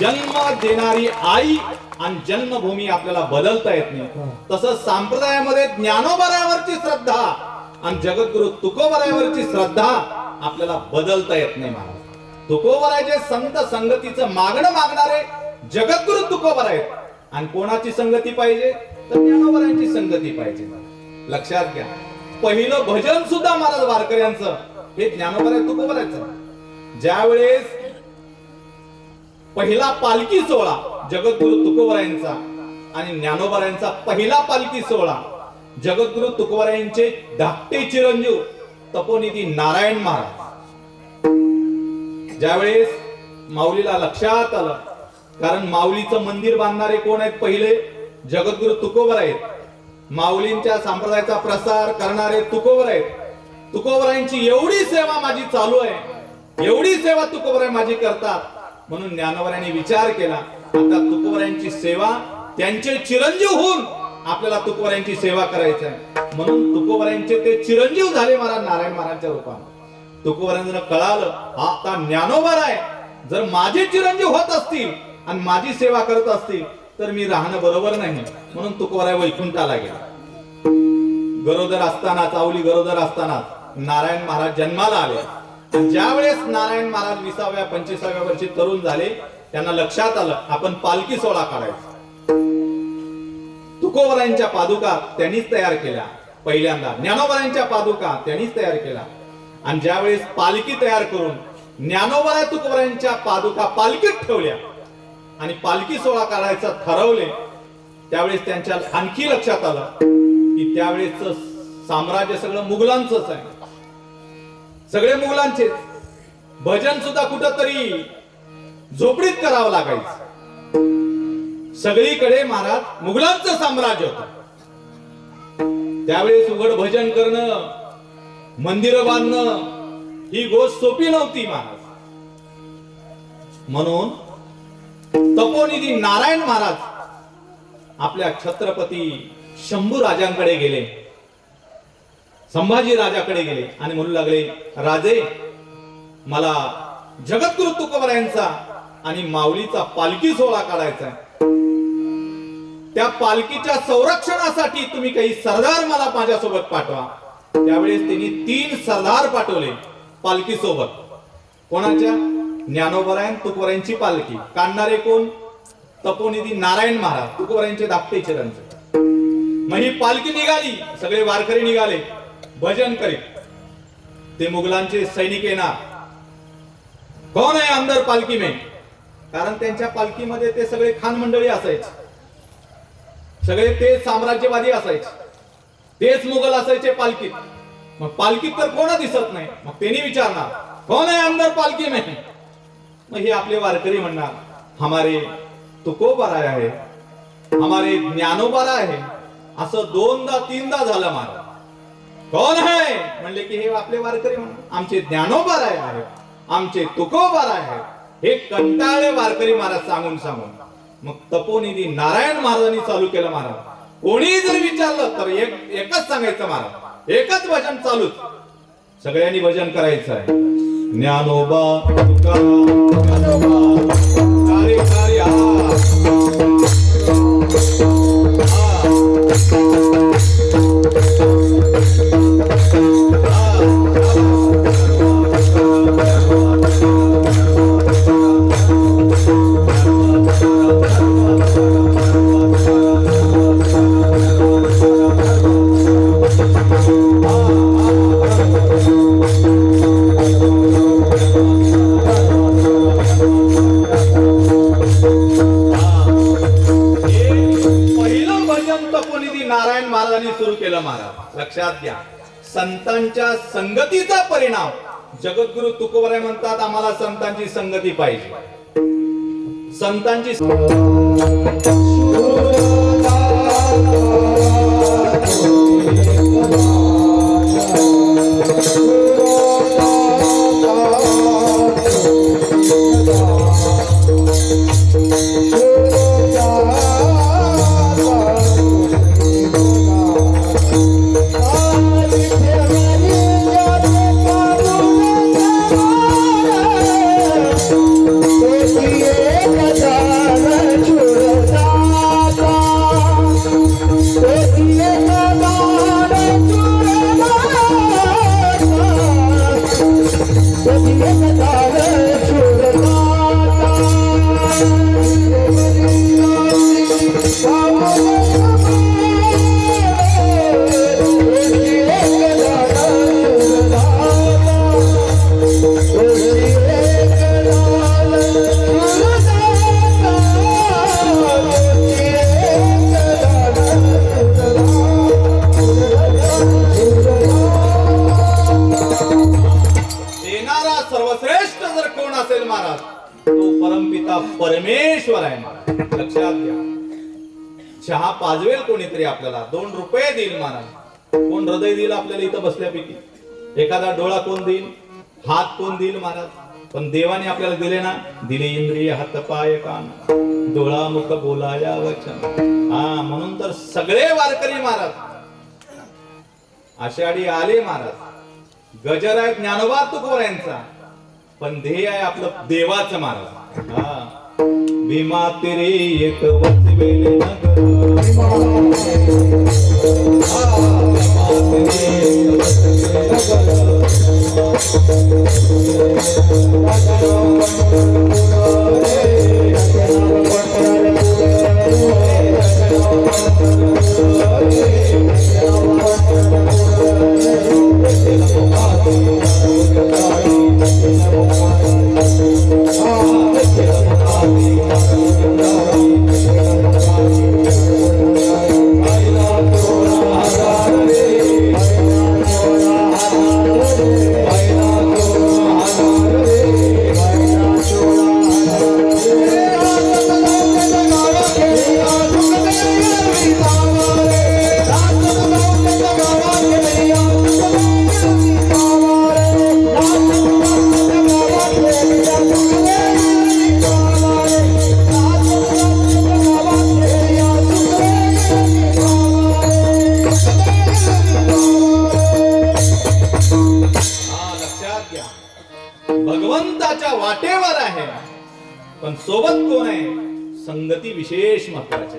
जन्म देणारी आई आणि जन्मभूमी आपल्याला बदलता येत नाही. तसंच संप्रदायामध्ये ज्ञानोबरायावरची श्रद्धा आणि जगद्गुरु तुकोबरायावरची श्रद्धा आपल्याला बदलता येत नाही महाराज. तुकोबरायाचे संत संगतीचं मागणं मागणारे जगद्गुरु तुकोबराय आहेत. आणि कोणाची संगती पाहिजे? तर ज्ञानोबरायांची संगती पाहिजे. लक्षात घ्या. पहिलं भजन सुद्धा महाराज वारकऱ्यांचं हे ज्ञानोबराय तुकोबरायचं. ज्यावेळेस पहिला पालखी सोहळा जगद्गुरु तुकोबरायांचा आणि ज्ञानोबरायांचा पहिला पालखी सोहळा, जगद्गुरु तुकोबरायांचे धाकटे चिरंजीव तपोनिधी नारायण महाराज, ज्यावेळेस माऊलीला लक्षात आलं, कारण माऊलीचं मंदिर बांधणारे कोण आहेत? पहिले जगद्गुरु तुकोबराय आहेत. माऊलींच्या संप्रदायाचा प्रसार करणारे तुकोबराय आहेत. तुकोबरायांची एवढी सेवा माझी चालू आहे, एवढी सेवा तुकोबराय माझी करतात, म्हणून ज्ञानोबरायांनी विचार केला, आता तुकोबरायांची सेवा त्यांचे चिरंजीव होऊन आपल्याला तुकोबरायांची सेवा करायची आहे. म्हणून तुकोबरायांचे ते चिरंजीव झाले महाराज नारायण महाराजच्या रूपाने. तुकोबरायांना कळालं आता ज्ञानोबा आहे जर माझे चिरंजीव होत असतील आणि माझी सेवा करत असतील तर मी राहणं बरोबर नाही, म्हणून तुकोबराय वैकुंठाला गेला. गरोदर असताना, चावली गरोदर असताना नारायण महाराज जन्माला आले. आणि ज्या वेळेस नारायण महाराज 20व्या 25व्या वर्षी तरुण झाले, त्यांना लक्षात आलं आपण पालखी सोहळा काढायचा. तुकोबरायांच्या पादुका त्यांनीच तयार केल्या. पहिल्यांदा ज्ञानोबरायांच्या पादुका त्यांनीच तयार केल्या. आणि ज्या वेळेस पालखी तयार करून ज्ञानोबा तुकोबरायांच्या पादुका पालखीत ठेवल्या आणि पालखी सोहळा काढायचं ठरवले, त्यावेळेस त्यांच्या आणखी लक्षात आलं की त्यावेळेस साम्राज्य सगळं मुघलांचंच आहे. सगळे मुघलांचे भजन सुद्धा कुठंतरी झोपडीत करावं लागायचं. सगळीकडे महाराज मुघलांचं साम्राज्य होतं. त्यावेळेस उघड भजन करणं, मंदिर बांधणं ही गोष्ट सोपी नव्हती महाराज. म्हणून तपोनिधी नारायण महाराज आपल्या छत्रपती शंभू राजांकडे गेले, संभाजी राजाकडे गेले आणि म्हणू लागले, राजे मला जगद्गुरु तुकोबरायांचा आणि माऊलीचा पालखी सोहळा काढायचा आहे. त्या पालखीच्या संरक्षणासाठी तुम्ही काही सरदार मला माझ्यासोबत पाठवा. त्यावेळेस त्यांनी 3 सरदार पाठवले पालखी सोबत. कोणाच्या? ज्ञानोबरायन तुकोबरायांची पालखी काढणारे कोण? तपोनिधी नारायण महाराज, तुकोबरायांचे धाकटे चिरंजीव. मग ही पालखी निघाली, सगळे वारकरी निघाले भजन करीत. ते मुघलांचे सैनिक येणार. कोण आहे अंदर पालखी में? कारण त्यांच्या पालखीमध्ये ते सगळे खान मंडळी असायचे, सगळे ते साम्राज्यवादी असायचे, तेच मुघल असायचे पालखीत. मग पालखीत तर कोण दिसत नाही. मग त्यांनी विचारणार कोण आहे अंदर पालखी में? मग हे आपले वारकरी म्हणणार हमारे तुकोबराय आहे, हमारे ज्ञानोबराय आहे. असं 2दा 3दा झालं महाराज. कोण आहे म्हणले की हे आपले वारकरी म्हणणार आमचे ज्ञानोबराय आहे, आमचे तुकोबराय आहे. हे कंटाळले वारकरी महाराज सांगून सांगून. मग तपोनिधी नारायण महाराजांनी चालू केलं. महाराज कोणी जर विचारलं तर एकच सांगायचं महाराज, एकच भजन चालूच. सगळ्यांनी भजन करायचं आहे. ज्ञानोबा तुकाराम ज्ञानोबा कारे कारे नारायण महाराजांनी सुरू केलं. महाराज लक्षात घ्या, संतांच्या संगतीचा परिणाम. जगद्गुरु तुकोबराय म्हणतात आम्हाला संतांची संगती पाहिजे. संतांची सर्वश्रेष्ठ जर कोण असेल महाराज तो परमपिता परमेश्वर आहे. महाराज लक्षात घ्या, चहा पाजवेल कोणीतरी आपल्याला 2 रुपये देईल महाराज. कोण हृदय देईल आपल्याला इथं बसल्यापैकी? एखादा डोळा कोण देईल? हात कोण देईल महाराज? पण देवाने आपल्याला दिले ना, दिले इंद्रिय हात पाय कान डोळा मुख बोलाया वचन. म्हणून तर सगळे वारकरी महाराज आषाढी आले महाराज. गजर आहे ज्ञानोबा तुकोबारायांचा, पण ध्येय आहे आपलं देवाचं महाराज. हा भीमा तेरे एक वसवेले नगर, भीमा तेरे एक वसवेले भगवंताच्या वाटेवर आहे, पण सोबत कोण आहे? संगती विशेष महत्वाची.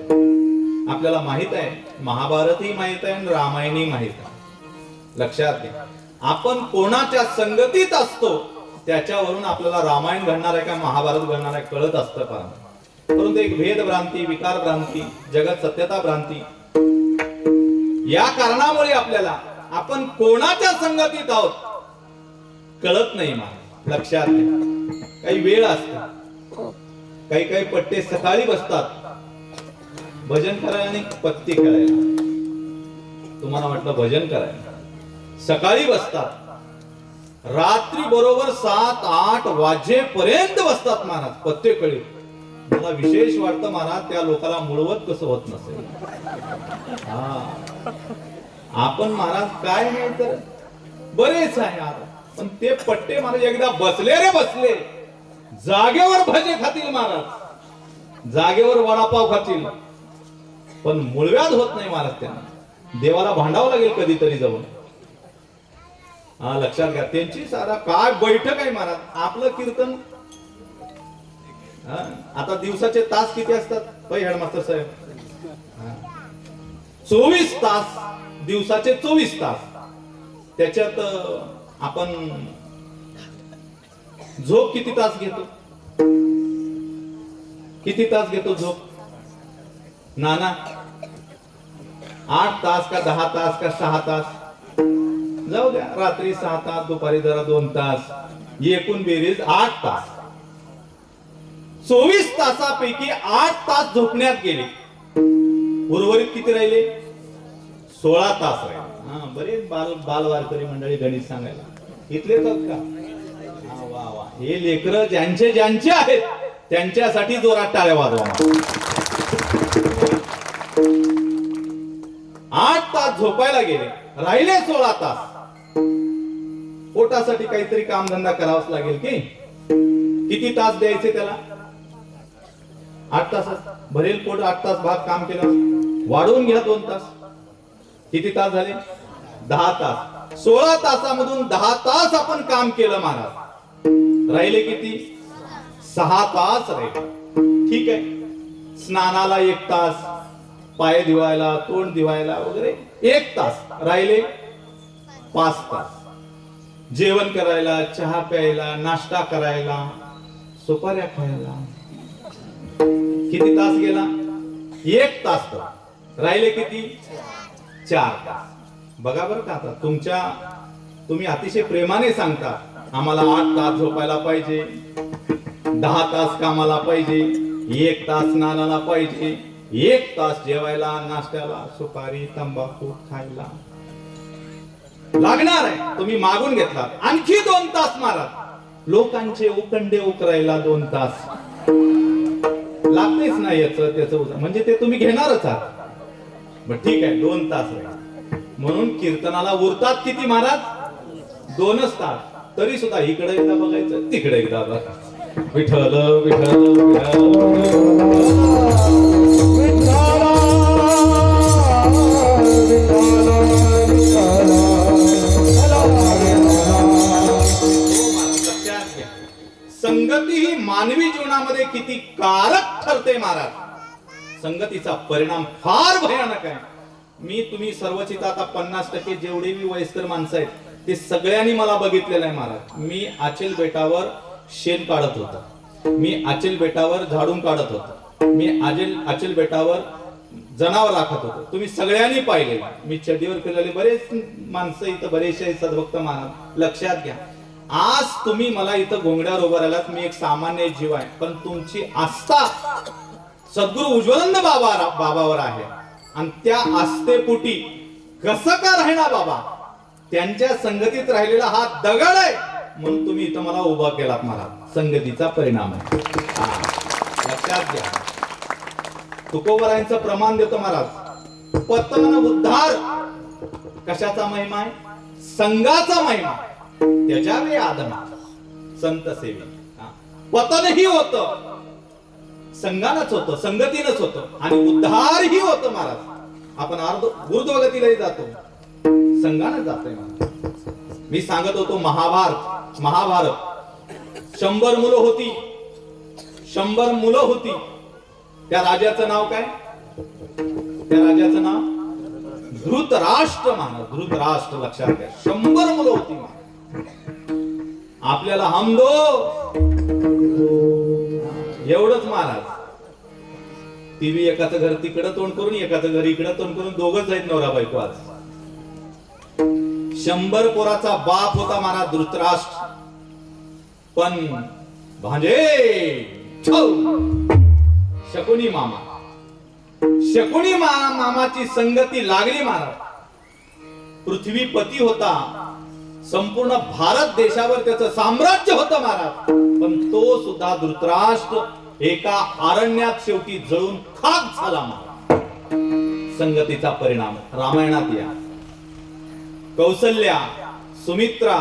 आपल्याला माहित आहे, महाभारतही माहित आहे आणि रामायणही माहित आहे. लक्षात घ्या, आपण कोणाच्या संगतीत असतो त्याच्यावरून आपल्याला रामायण घडणार आहे का महाभारत घडणार आहे कळत असतं. परंतु एक भेद भ्रांती, विकार भ्रांती, जगत सत्यता भ्रांती, या कारणामुळे आपल्याला आपण कोणाच्या संगतीत आहोत कळत नाही. लक्षात घ्या, काही वेळ असते, काही पट्टे सकाळी बसतात भजन करायला आणि पत्ती खेळायला. तुम्हाला वाटलं भजन करायला, सकाळी बसतात, रात्री बरोबर 7-8 वाजेपर्यंत बसतात महाराज पत्ते खेळी. मला विशेष वाटतं महाराज त्या लोकांना मुळवत कसं होत नसेल. आपण महाराज काय नाही तर बरेच आहे आता, पण ते पट्टे महाराज एकदा बसले रे बसले, जागेवर भजे खातील महाराज, जागेवर वडापाव खातील, पण मुळव्याध होत नाही महाराज. त्यांना देवाला भांडावं लागेल कधीतरी जाऊन. लक्षात घ्या, त्यांची सारा काय बैठक आहे महाराज. आपलं कीर्तन आता दिवसाचे तास किती असतात हेडमास्टर साहेब? 24 तास, दिवसाचे 24 तास. त्याच्यात आपण झोप किती तास घेतो? किती तास घेतो झोप नाना? 8 तास का 10 तास का 6 तास? जाऊ द्या, रात्री 6 तास, दुपारी जरा 2 तास, एकूण बेरीज 8 तास. 24 तासापैकी 8 तास झोपण्यात गेले, उर्वरित किती राहिले? 16 तास राहिले. बरेच बालवारकरी मंडळी गणित सांगायला इथलेच आहेत का? वा वा, हे लेकरं ज्यांचे ज्यांचे आहेत त्यांच्यासाठी जोरात टाळ्या वाजवा. 8 तास झोपायला गेले, राहिले 16 तास. पोटासाठी काहीतरी कामधंदा करावाच लागेल की. किती तास द्यायचे त्याला? 8 तासात भरेल पोट. 8 तास भाग काम केलं, वाढवून घ्या 2 तास. किती तास झाले? 10 तास. 16 तासामधून 10 तास आपण काम केलं महाराज, राहिले किती? 6 तास राहिले. ठीक आहे, स्नानाला 1 तास, पाय धुवायला, तोंड धुवायला वगैरे 1 तास, राहिले 5 तास. जेवण करायला, चहा प्यायला, नाश्ता करायला, सुपाऱ्या खायला किती तास गेला? 1 तास. राहिले किती? 4 तास. बघा बरं का, आता तुम्ही अतिशय प्रेमाने सांगता आम्हाला 8 तास झोपायला पाहिजे, 10 तास कामाला पाहिजे, 1 तास स्नानाला पाहिजे, 1 तास जेवायला, नाश्त्याला, सुपारी, तंबाखू खायला लागणार आहे. तुम्ही मागून घेतला आणखी 2 तास मारा. लोकांचे उकंडे उकरायला 2 तास लागतेच नाही, याचं त्याचं म्हणजे ते तुम्ही घेणारच आहात. बरं ठीक आहे, 2 तास राहिले. म्हणून कीर्तनाला उरतात किती महाराज? 2च तास. तरी सुद्धा इकडे एकदा बघायचं, तिकडे एकदा बघायचं. विठ्ठल विठ्ठल विठ्ठल संगती ही मानवी जीवनामध्ये किती कारक ठरते महाराज. संगतीचा परिणाम फार भयानक आहे. मी तुम्ही सर्वच इथं आता 50% जेवढे मी वयस्कर माणसं आहेत ते सगळ्यांनी मला बघितलेलं आहे महाराज. मी आचल बेटावर शेण काढत होतो, मी आचल बेटावर झाडून काढत होतो, मी आचल बेटावर जनावर राखत होतो. तुम्ही सगळ्यांनी पाहिले. मी चड्डीवर फिरलेले बरेच माणसं इथं बरेचसे सद्भक्त महाराज. लक्षात घ्या, आज तुम्ही मला इथं घोंगड्यावर उभं राहिलात. मी एक सामान्य जीव आहे, पण तुमची आस्था सद्गुरु उज्ज्वलंद बाबावर आहे. आणि त्या आस्थेपोटी कसं का राहणार बाबा, त्यांच्या संगतीत राहिलेला हा दगड आहे म्हणून तुम्ही इथं मला उभा केलात. मला संगतीचा परिणाम आहे. लक्षात घ्या. तुकोबरायांचं प्रमाण देतो महाराज. पतन उद्धार कशाचा महिमा आहे? संघाचा महिमा. त्याच्यावे आदमा संत सेवे. पतनही होतं संघानच होतं, संगतीनच होतं, आणि उद्धारही होतं महाराज. आपण ऊर्ध्वगतीलाही जातो, संघानच जातोय महाराज. मी सांगत होतो महाभारत 100 मुलं होती, 100 मुलं होती. त्या राजाचं नाव काय? त्या राजाचं नाव धृतराष्ट्र महाराज. धृतराष्ट्र. लक्षात घ्या, 100 मुलं होती महाराज. आपल्याला हम दो एवढंच महाराज. टीव्ही एकाचं घर तिकडं तोंड करून, एकाचं घर इकडं तोंड करून, दोघच आहेत नवरा बायको. आज 100 पोराचा बाप होता महाराज धृतराष्ट्र. पण भांजे शकुनी मामाची संगती लागली महाराज. पृथ्वीपती होता, संपूर्ण भारत देशावर त्याचं साम्राज्य होतं महाराज. पण तो सुद्धा धृतराष्ट्र एका अरण्यात शेवटी जळून खाक झाला महाराज. संगतीचा परिणाम. रामायणात या कौसल्या, सुमित्रा,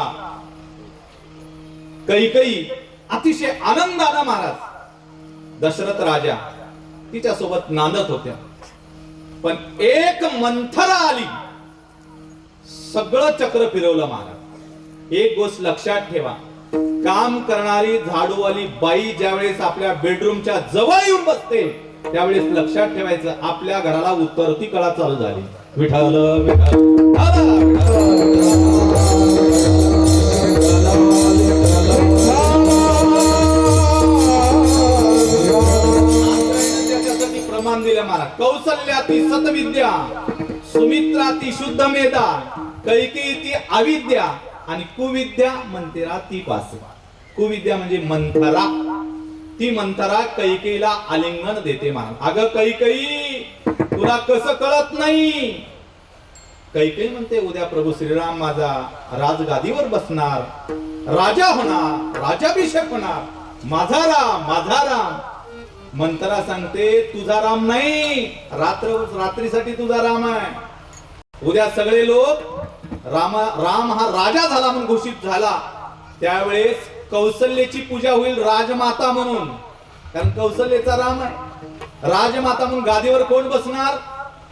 कैकेयी अतिशय आनंदानं महाराज दशरथ राजा तिच्या सोबत नांदत होत्या. पण एक मंथरा आली, सगळं चक्र फिरवलं महाराज. एक गोष्ट लक्षात ठेवा, काम करणारी झाडूवाली बाई ज्यावेळेस आपल्या बेडरूमच्या जवळ येऊन बसते त्यावेळेस लक्षात ठेवायचं आपल्या घराला उतरती कळा चालू झाली. विठ्ठल प्रमाण दिलं महाराज. कौसल्या ती सतविद्या, सुमित्रा ती शुद्ध मेधा, कैकेयी ती अविद्या, आणि कुविद्या मंथरा ती पास. कुविद्या म्हणजे मंथरा. ती मंथरा कैकेयीला आलिंगन देते महाराज. अगं कैकेयी, तुला कसं कळत नाही? कैकेयी म्हणते उद्या प्रभू श्रीराम माझा राजगादीवर बसणार, राजा होणार, राजाभिषेक होणार, माझा राम. मंथरा सांगते तुझा राम नाही, रात्रीसाठी तुझा राम आहे. उद्या सगळे लोक राम हा राजा झाला म्हणून घोषित झाला, त्यावेळेस कौसल्याची पूजा होईल राजमाता म्हणून. कारण कौसल्याचा राम आहे. राजमाता म्हणून गादीवर कोण बसणार?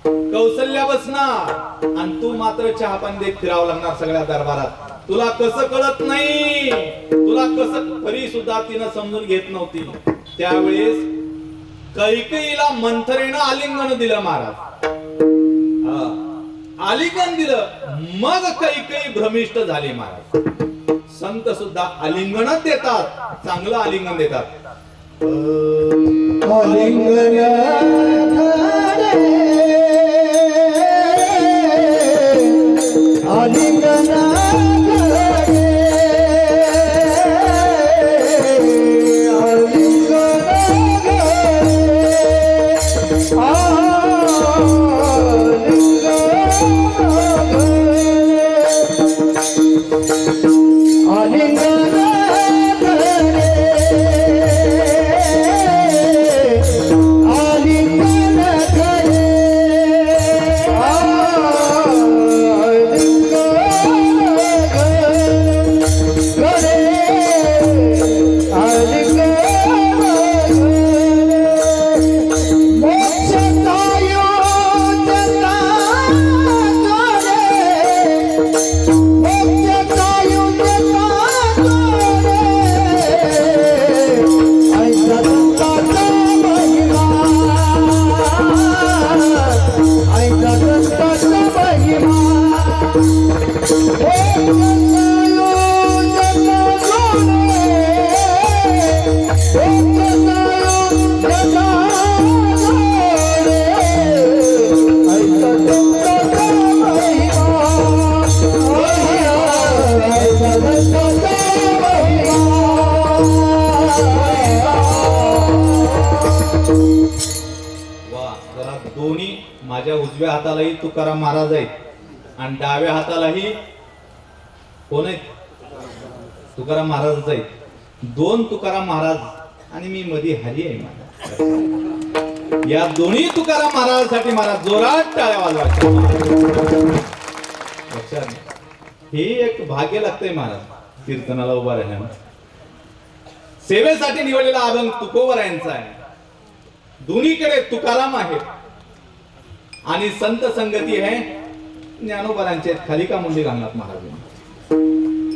कौसल्या बसणार. आणि तू मात्र चहा पाणी देत फिरावं लागणार सगळ्या दरबारात. तुला कसं कळत नाही? तुला कसं? तरी सुद्धा तिनं समजून घेत नव्हती. त्यावेळेस कैकेयीला मंथरेनं आलिंगन दिलं महाराज. आलिंगन दिलं, मग कैकेयी भ्रमिष्ट झाली महाराज. संत सुद्धा आलिंगन देतात, चांगलं आलिंगन देतात. आलिंगन वा, जरा दोन्ही माझ्या उजव्या हातालाही तुकाराम महाराज आहेत आणि डाव्या हातालाही कोण आहेत? तुकाराम महाराजच आहेत. दोन तुकाराम महाराज आणि मी मध्ये हरी आहे माझा. या दोन्ही तुकाराम महाराजांसाठी महाराज जोरात टाळ्या वाजवायच्या. लक्षात घ्या. हे एक भाग्य लागतंय महाराज कीर्तनाला उभा राहण्याला. सेवेसाठी निवडलेला अभंग तुकोबरायांचा आहे. दोन्हीकडे तुकाराम आहे आणि संत संगती आहे ज्ञानोबरांचे. खाली का मुंडी घालणार महाराज?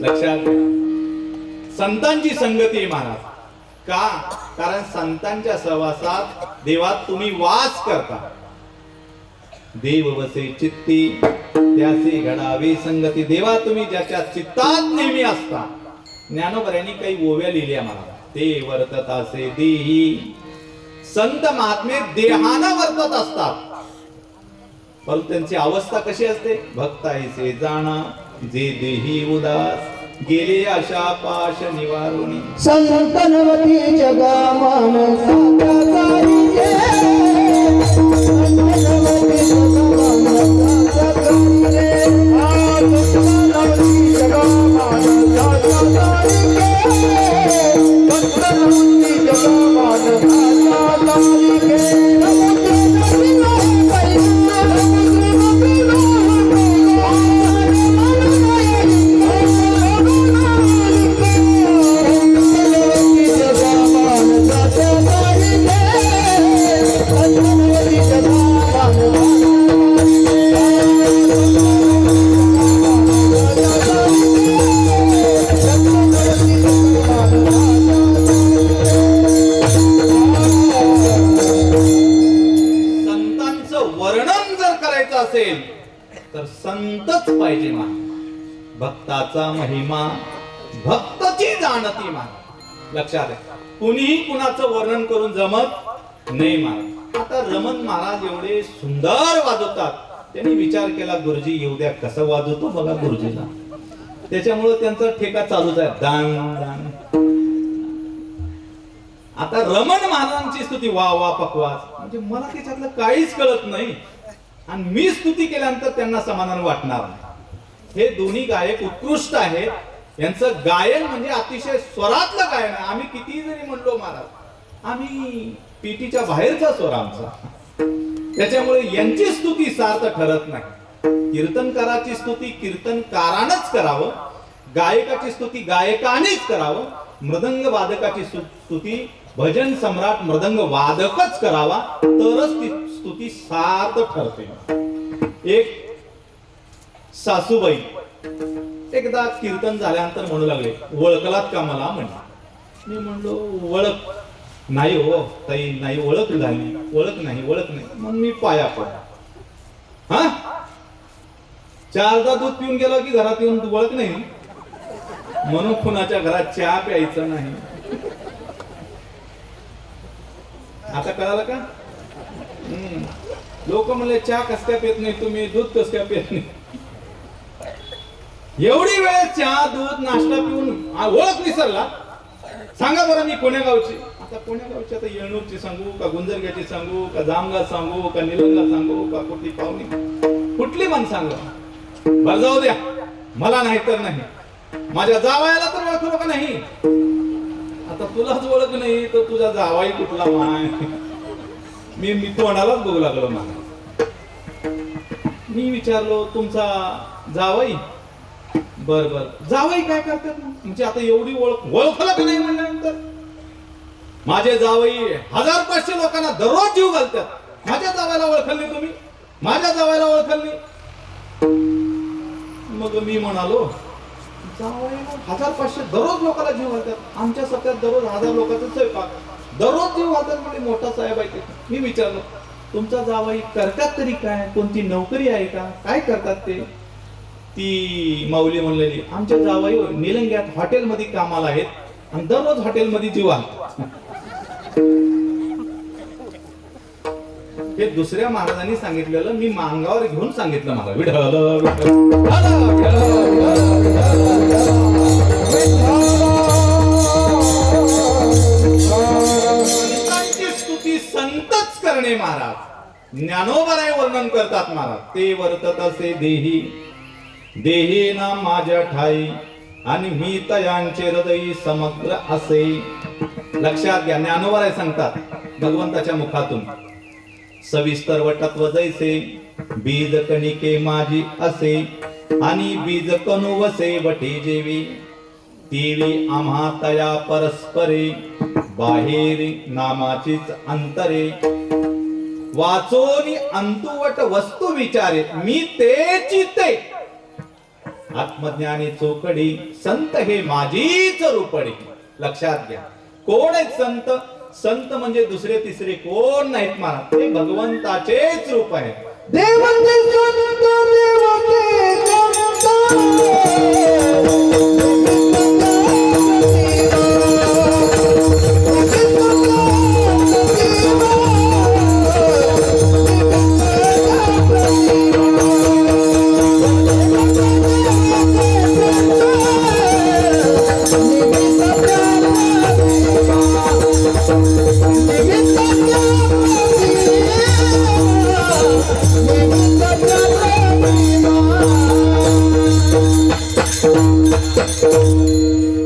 लक्षात घ्या. संतांची संगती आहे महाराज. का? कारण संतांच्या सहवासात देवात तुम्ही वास करता. देव वसे चित्ती त्याचे घडावे संगती. देवा तुम्ही ज्याच्या चित्तात नेहमी असता. ज्ञानोबरांनी काही ओव्या लिहिल्या मला. ते वर्तत असे देही. संत महात्मे देहाना वर्तत असतात परंतु त्यांची अवस्था कशी असते? भक्ताईचे जाणा जे देही उदास गेले अशा पाश निवारुणी. संतनवती जगामान तर संतच पाहिजे मा. भक्ताचा महिमा भक्तची जाणती मा. लक्षात आहे. कुणीही कुणाचं वर्णन करून जमत नाही महाराज. आता रमण महाराज एवढे सुंदर वाजवतात. त्यांनी विचार केला गुरुजी येऊ द्या कसं वाजवतो बघा गुरुजीला. त्याच्यामुळे त्यांचा ठेका चालूच आहे. दान दान. आता रमण महाराजांची स्तुती वा वा पकवास म्हणजे मला त्याच्यातलं काहीच कळत नाही आणि मी स्तुती केल्यानंतर त्यांना समाधान वाटणार नाही. हे दोन्ही गायक उत्कृष्ट आहेत. यांचं गायन म्हणजे अतिशय स्वरातलं गायन आहे. आम्ही किती जरी म्हणलो महाराज आम्ही पीटीच्या बाहेरचा स्वर आमचा. त्याच्यामुळे यांची स्तुती सार्थ ठरत नाही. कीर्तनकाराची स्तुती कीर्तनकारानंच करावं. गायकाची स्तुती गायकानेच करावं. मृदंग वादकाची स्तुती भजन सम्राट मृदंग वादकच करावा तरच ती स्तुती सार्थ ठरते. एक सासूबाई एकदा कीर्तन झाल्यानंतर म्हणू लागले ओळखलात का मला म्हणले. मी म्हणलो ओळख नाही हो ताई नाही ओळख झाली ओळख नाही. मग मी पाया पड हा चारदा दूध पिऊन गेलो की घरात येऊन ओळख नाही म्हणून कुणाच्या घरात चहा प्यायचं नाही. आता कळालं का? लोक म्हणले चहा कस काय पेत नाही तुम्ही दूध कस काय पेत नाही. एवढी वेळ चहा दूध नाश्ता पिऊन ओळख विसरला. सांगा बरं मी कोण्या गावची. आता कोण्या गावची आता येळणूरची सांगू का गुंजरग्याची सांगू का जामगाव सांगू का निलंगा सांगू का कुठली पाहुणी कुठली मन सांगू. बरं जाऊ द्या मला नाही तर नाही. माझ्या जावयाला तर ओळखलो का नाही. आता तुलाच ओळख नाही तर तुझा जावाई कुठला माय. मी तोंडालाच बघू लागलो मला. मी विचारलो तुमचा जावाई. बर जावाई काय करतात म्हणजे आता एवढी ओळखलं का नाही म्हणल्यानंतर. माझे जावई 1500 लोकांना दररोज जीव घालतात. माझ्या जावायला ओळखल नाही तुम्ही. माझ्या जावायला ओळखल नाही. मग मी म्हणालो जावयाला 1500 दररोज लोकांना जीव घालतात. आमच्या सत्यात दररोज 1000 लोकांचा स्वयंपाक दररोज जीव घालतात म्हणजे मोठा साहेब आहे. मी विचारलो तुमचा जावई करतात तरी काय कोणती नोकरी आहे का काय करतात ते. ती माऊली म्हणलेली आमच्या जावई निलंग्यात हॉटेलमध्ये कामाला आहेत आणि दररोज हॉटेलमध्ये जीव घालतात. हे दुसऱ्या महाराजांनी सांगितलेलं मी मांगावर घेऊन सांगितलं मला. विठ्ठल नाही महाराज, ज्ञानोबराय वर्णन करतात महाराज. ते वर्तत असे देही, देही ना माझ्या ठाई, आणि मी तयांचे हृदय समग्र असे. लक्षात घ्या, ज्ञानोबराय सांगतात भगवंताच्या मुखातून, सविस्तर वटत्व जैसे बीज कणिके माझी असे, आणि बीज कणू वसे वटे जेवी, तेवी आम्हा तया परस्परे, बाहेर नामाचीच अंतरे, वाचोनी अंतुवट वस्तू विचारे, मी तेची ते. आत्मज्ञानी चोकडी संत हे माझीच रूपडी. लक्षात घ्या, कोण आहेत संत? संत म्हणजे दुसरे तिसरे कोण नाहीत महाराज, ते भगवंताचेच रूप आहे. देवाचे संत, देवाचे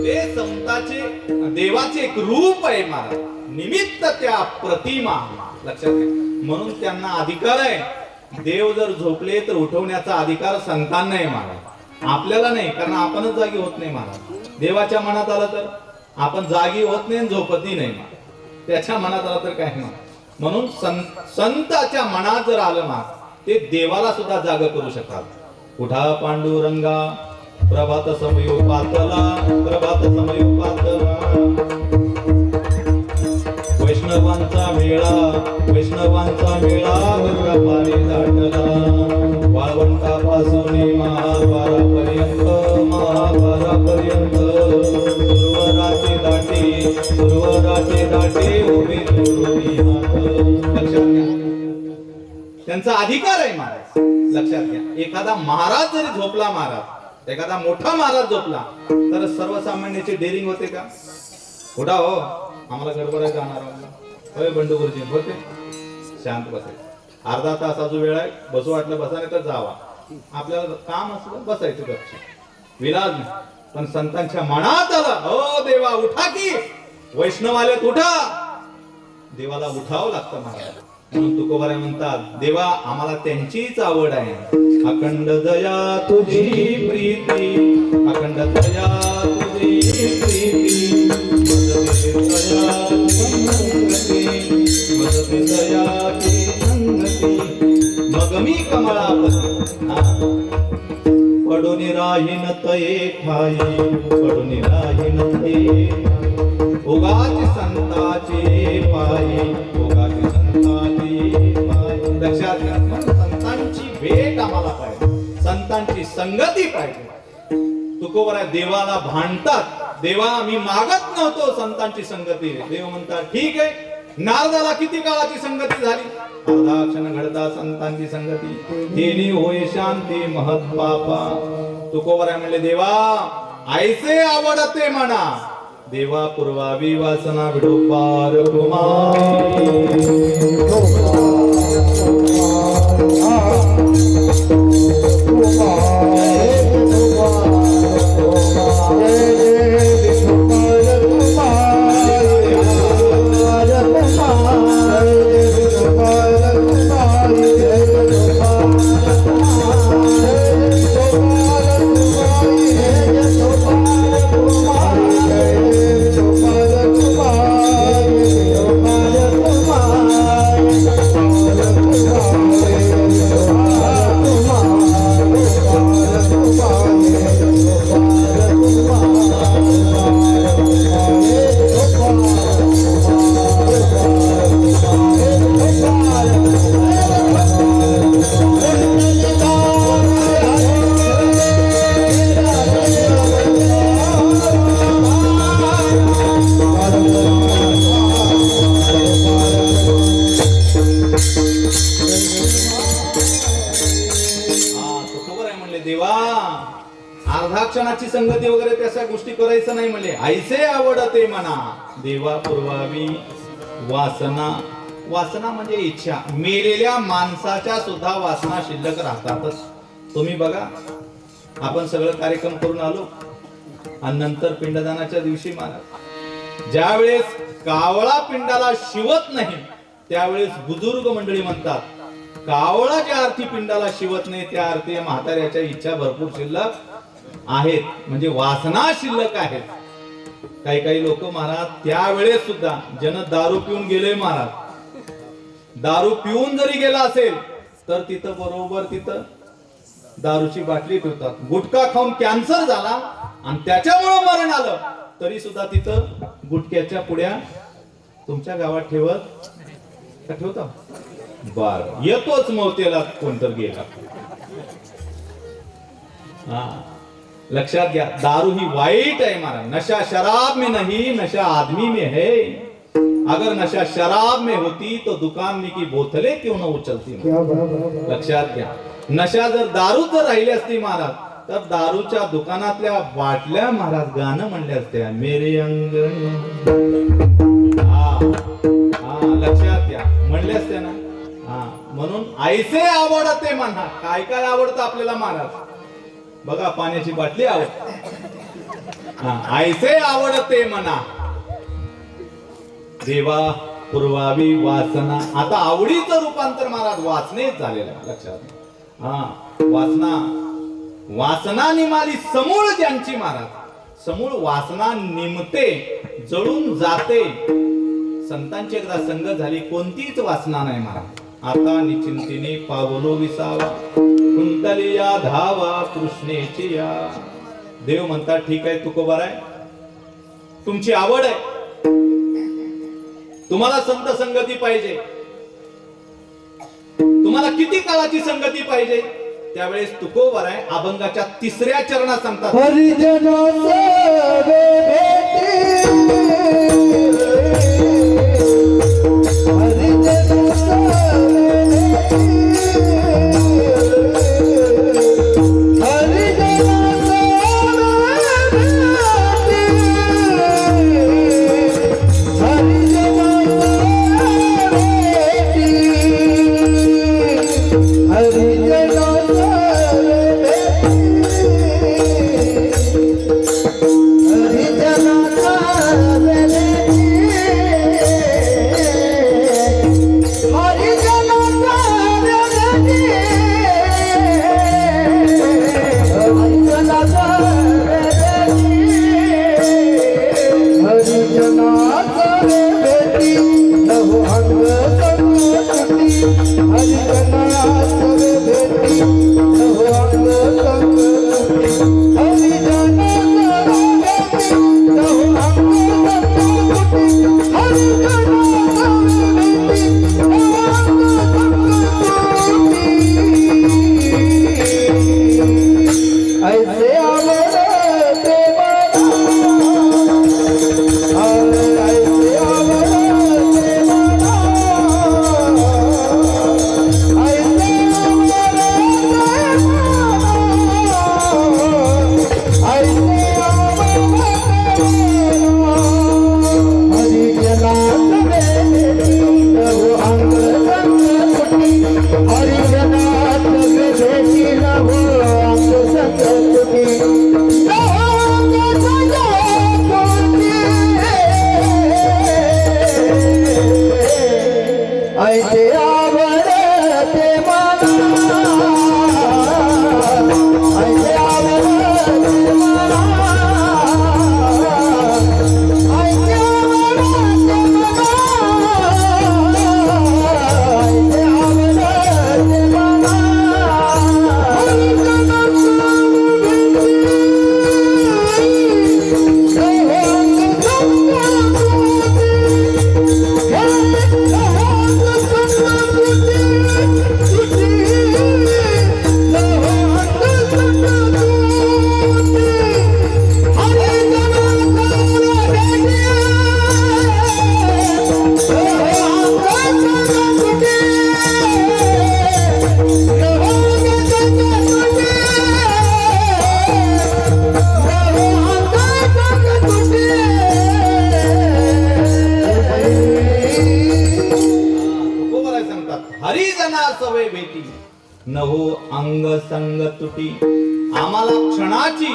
ते संताचे देवाचे एक रूप आहे महाराज, निमित्त त्या प्रतिमा. लक्षात घ्या, म्हणून त्यांना अधिकार आहे. देव जर झोपले तर उठवण्याचा अधिकार संतांना आहे महाराज, आपल्याला नाही, कारण आपणच जागी होत नाही महाराज. देवाच्या मनात आलं तर आपण जागी होत नाही, झोपतही नाही महाराज. त्याच्या मनात आलं तर काय नाही. म्हणून संताच्या मनात जर आलं ना, ते देवाला सुद्धा जाग करू शकतात. उठा पांडुरंगा प्रभात समयुपातला, प्रभात समयुपातला, वैष्णवांचा मेळा, वैष्णवांचा मेळा गंगापारी दाटला, वाळवंटापासून महाभारतापर्यंत, महाभारतापर्यंत, सुरवराचे दाटे, सुरवराचे दाटे उभे तोडून हात. लक्षात घ्या, त्यांचा अधिकार आहे महाराज. लक्षात घ्या, एखादा महाराज जरी झोपला, महाराज एखादा मोठा महाराज झोपला, तर सर्वसामान्याची डेअरिंग होते का? उठा हो, आम्हाला गडबड आहे, जाणार आहोत. बंडू गुरुजी होते, शांत बसायचं. अर्धा तास अजून वेळ आहे, बसू वाटलं बसा, नाही तर जावा. आपल्याला काम असलं बसायचं गपची, विलाज नाही. पण संतांच्या मनात आलं, हो देवा उठा की, वैष्णव आलेत उठा. देवाला उठावं लागतं महाराज. म्हणून तुकोबाराय म्हणतात, देवा आम्हाला त्यांचीच आवड आहे. अखंड दया तुझी प्रीती, अखंड दया तुझी प्रीती, मदते दयाची संगती, मग मी कमळापती पडून राहीन तये ठाई, पडून राहीन तये उगाच संताचे पायी, उगाच संताचे पायी. लक्षात घ्या, संतांची भेट आम्हाला पाहिजे, संतांची संगती पाहिजे. तुकोबाराय देवाला भांडतात, देवा मी मागत नव्हतो संतांची संगती. देव म्हणतात ठीक आहे. नारदाला किती काळाची संगती झाली? अर्धा क्षण घडता संतांची संगती, तेनी होय शांती महत् पापा. तुकोबाराय म्हणले, देवा आईचे आवडते म्हणा, देवा पूर्वावी वासना विडोपार क्षणाची संगती वगैरे त्याच्या गोष्टी करायचं नाही म्हणले. आईचे आवडते म्हणा, देवा पूर्वावी वासना वासना म्हणजे इच्छा. मेलेल्या माणसाच्या सुद्धा वासना शिल्लक राहतातच. तुम्ही बघा, आपण सगळं कार्यक्रम करून आलो आणि नंतर पिंडदानाच्या दिवशी महाराज ज्यावेळेस कावळा पिंडाला शिवत नाही त्यावेळेस बुजुर्ग मंडळी म्हणतात, कावळा ज्या अर्थी पिंडाला शिवत नाही त्या अर्थी म्हाताऱ्याच्या इच्छा भरपूर शिल्लक आहेत, म्हणजे वासना शिल्लक आहेत. काही काही लोक महाराज त्यावेळेस सुद्धा जन दारू पिऊन गेले महाराज, दारू पिऊन जरी गेला असेल तर तिथं बरोबर तिथं दारूची बाटली ठेवतात. गुटखा खाऊन कॅन्सर झाला आणि त्याच्यामुळे मरण आलं तरी सुद्धा तिथं गुटख्याच्या पुड्या तुमच्या गावात ठेवत का ठेवता? बर, येतोच मौतेला कोणतर गेला. लक्षात घ्या, दारू ही वाईट आहे महाराज. नशा शराब में नहीं, नशा आदमी में है. अगर नशा शराब में होती तो दुकान में की बोतलें क्यों न उचलती. लक्षात घ्या, नशा जर दारू जर राहिली असती महाराज तर दारूच्या दुकानातल्या बाटल्या महाराज गाणं म्हणले असत्या, मेरे अंगण. लक्षात घ्या, म्हणले असते ना. म्हणून ऐसे आवडते म्हणा. काय काय आवडतं आपल्याला महाराज? बघा, पाण्याची बाटली आवडते. ऐसे आवडते म्हणा. देवा पुरवावी वासना. आता आवडीचं रूपांतर महाराज वासनेत झालेलं आहे. लक्षात घ्या. वासना निमाली समूळ ज्यांची महाराज, समूळ वासना निमते, जळून जाते. संतांची एकदा संगत झाली, कोणतीच वासना नाही महाराज. आता निचिंतीने पावलो विसावा, कुंतली या धावा कृष्णेची या. देव म्हणतात, ठीक आहे तुकोबार आहे, तुमची आवड आहे, तुम्हाला संत संगती पाहिजे, तुम्हाला किती काळाची संगती पाहिजे. त्यावेळेस तुकोबार आहे अभंगाच्या 3ऱ्या चरणात सांगतात, सवे भेटी नहो अंग संग तुटी. आम्हाला क्षणाची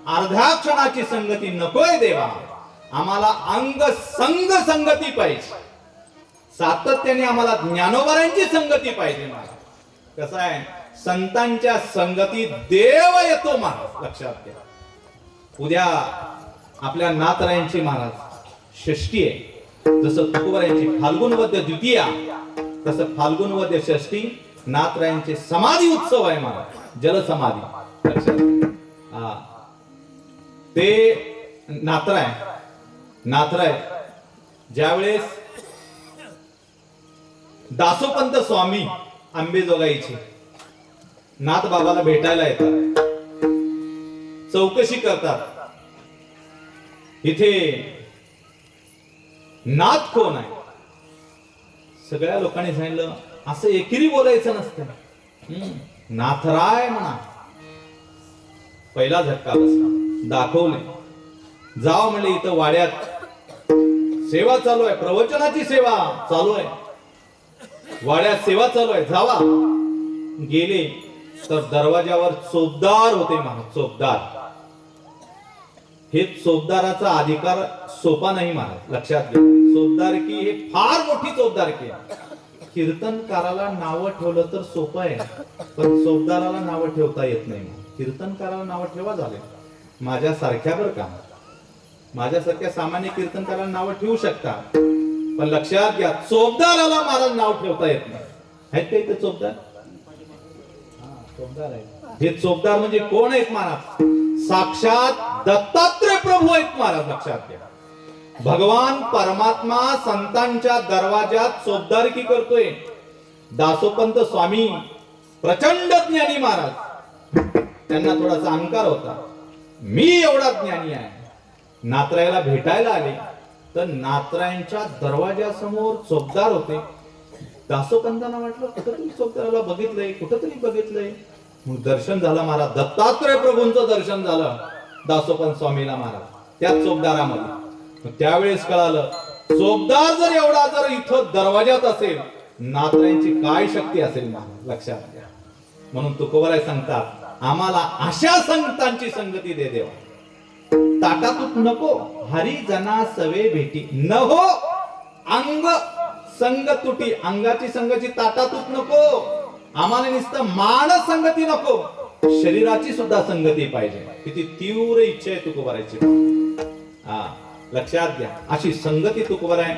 अर्ध्या क्षणाची संगती नकोय देवा, आम्हाला अंग संग संगती पाहिजे. सातत्याने आम्हाला ज्ञानोबारांची संगती पाहिजे. महाराज कसं आहे, संतांच्या संगती देव येतो महाराज, लक्षात घ्या. उद्या आपल्या नाथरायांची महाराज षष्ठी आहे. जसं तुकोबारायांची फाल्गुन वद्य द्वितीया, तसं फाल्गुन वद्य षष्ठी नाथरायांचे समाधी उत्सव आहे महाराज, जलसमाधी. लक्षात घ्या. ते नाथराय ज्यावेळेस दासोपंत स्वामी आंबेजोगाईचे नाथ बाबाला भेटायला येतात, चौकशी करतात, इथे नाथ कोण आहे. सगळ्या लोकांनी सांगितलं असं एकेरी बोलायचं नसतं, नाथराय म्हणा. पहिला झटका बसला. दाखवले, जाव म्हणले, इथं वाड्यात सेवा चालू आहे, प्रवचनाची सेवा चालू आहे, वाड्यात सेवा चालू आहे, जावा. गेले तर दरवाजावर चोपदार होते महाराज, चोपदार. हे चोपदाराचा अधिकार सोपा नाही महाराज, लक्षात घ्या. चोपदारकी हे फार मोठी चोपदारकी आहे. कीर्तनकाराला नावं ठेवलं तर सोपं आहे, पण चोपदाराला नावं ठेवता येत नाही. कीर्तनकाराला नावं ठेवा झाले, माझ्यासारख्या बरं का, माझ्यासारख्या सामान्य कीर्तनकाराला नावं ठेवू शकता, पण लक्षात घ्या, चोपदाराला मला नाव ठेवता येत नाही. आहेत का इथे चोपदार? चोपदार आहे. हे चोपदार म्हणजे कोण आहेत महाराज? साक्षात दत्तात्रय प्रभू आहेत महाराज, लक्षात घ्या. भगवान परमात्मा संतांच्या दरवाजात चोपदारकी करतोय. दासोपंत स्वामी प्रचंड ज्ञानी महाराज, त्यांना थोडासा अहंकार होता, मी एवढा ज्ञानी आहे. नाथरायाला भेटायला आले तर नाथरायांच्या दरवाजासमोर चोपदार होते. दासोपंतांना वाटलं कुठंतरी चोपदाराला बघितलंय, कुठंतरी बघितलंय. मग दर्शन झालं महाराज, दत्तात्रय प्रभूंचं दर्शन झालं दासोपंत स्वामीला महाराज त्या चोपदारामध्ये. त्यावेळेस कळालं, चोपदार जर एवढा जर इथं दरवाजात असेल, नाथरायांची काय शक्ती असेल महाराज, लक्षात घ्या. म्हणून तुकोबाराय सांगतात, आम्हाला अशा संतांची संगती दे देवा. ताटातूत नको हरी जना सवे भेटी न हो अंग संग तुटी. अंगाची संगती ताटातूत नको. आम्हाला नुसतं मान संगती नको, शरीराची सुद्धा संगती पाहिजे. किती तीव्र इच्छा आहे तुकोबारायची. हा लक्षात घ्या, अशी संगती तुकोबाराय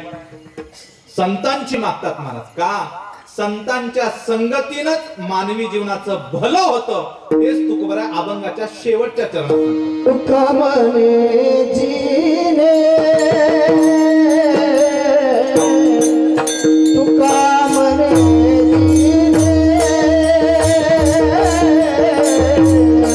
संतांची मागतात महाराज. का? संतांच्या संगतीनंच मानवी जीवनाचं भलं होतं. तेच तुकोबाराय अभंगाच्या शेवटच्या चरणात तुका म्हणे जीने, तुका म्हणे जीने, तुका म्हणे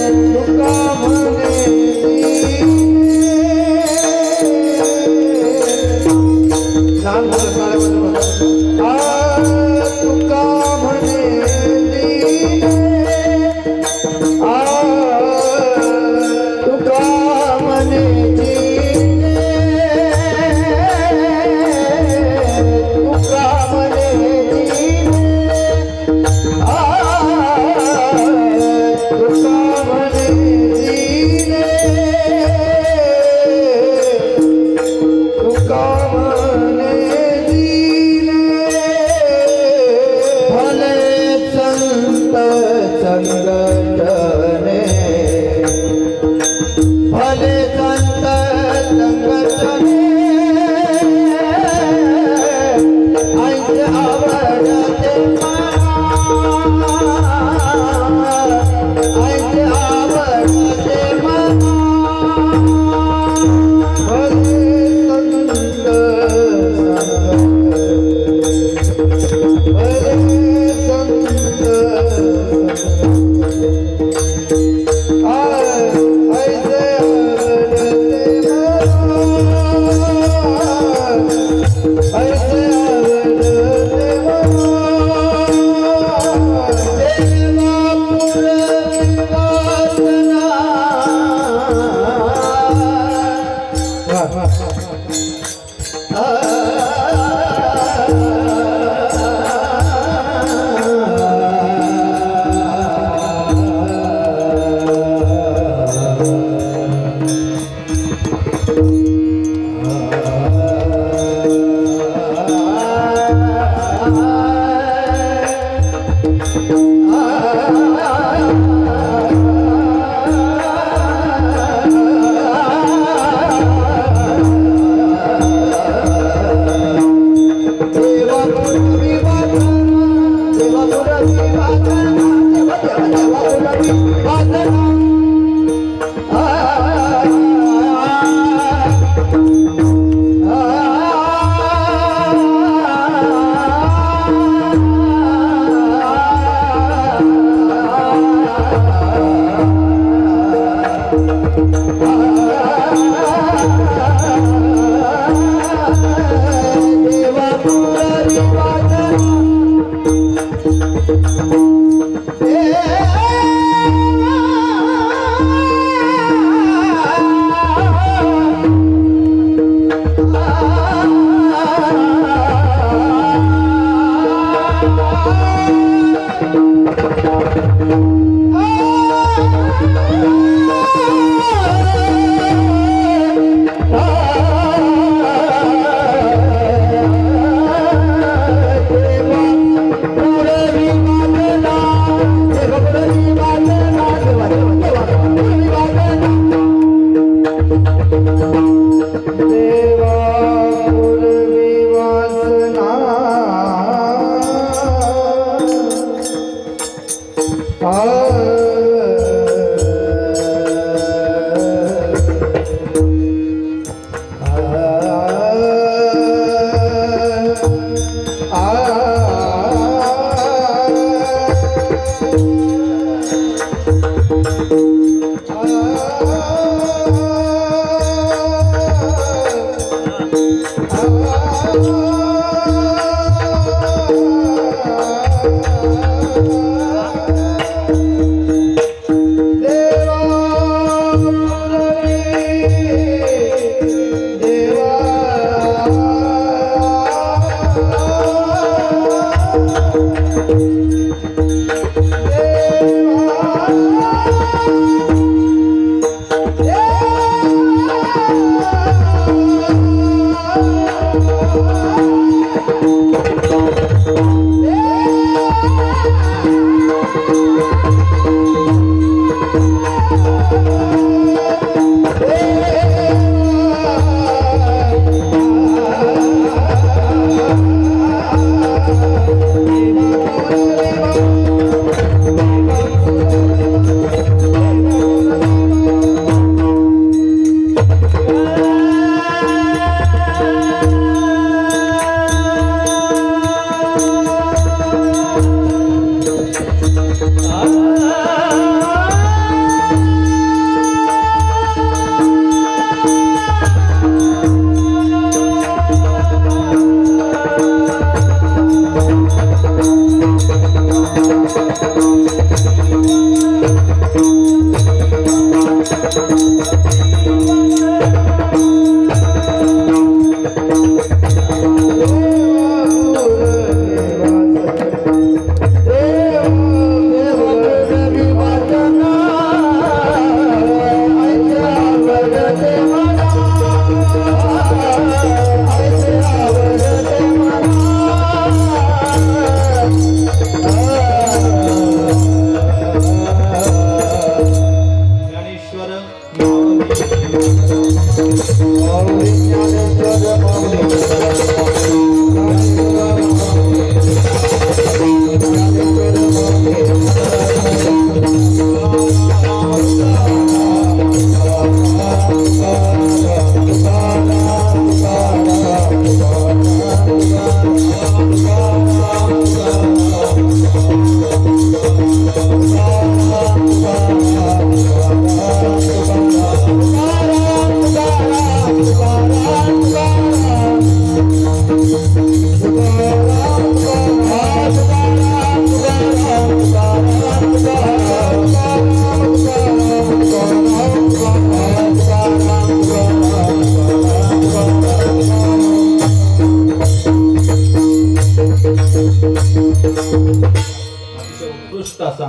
उत्कृष्ट असा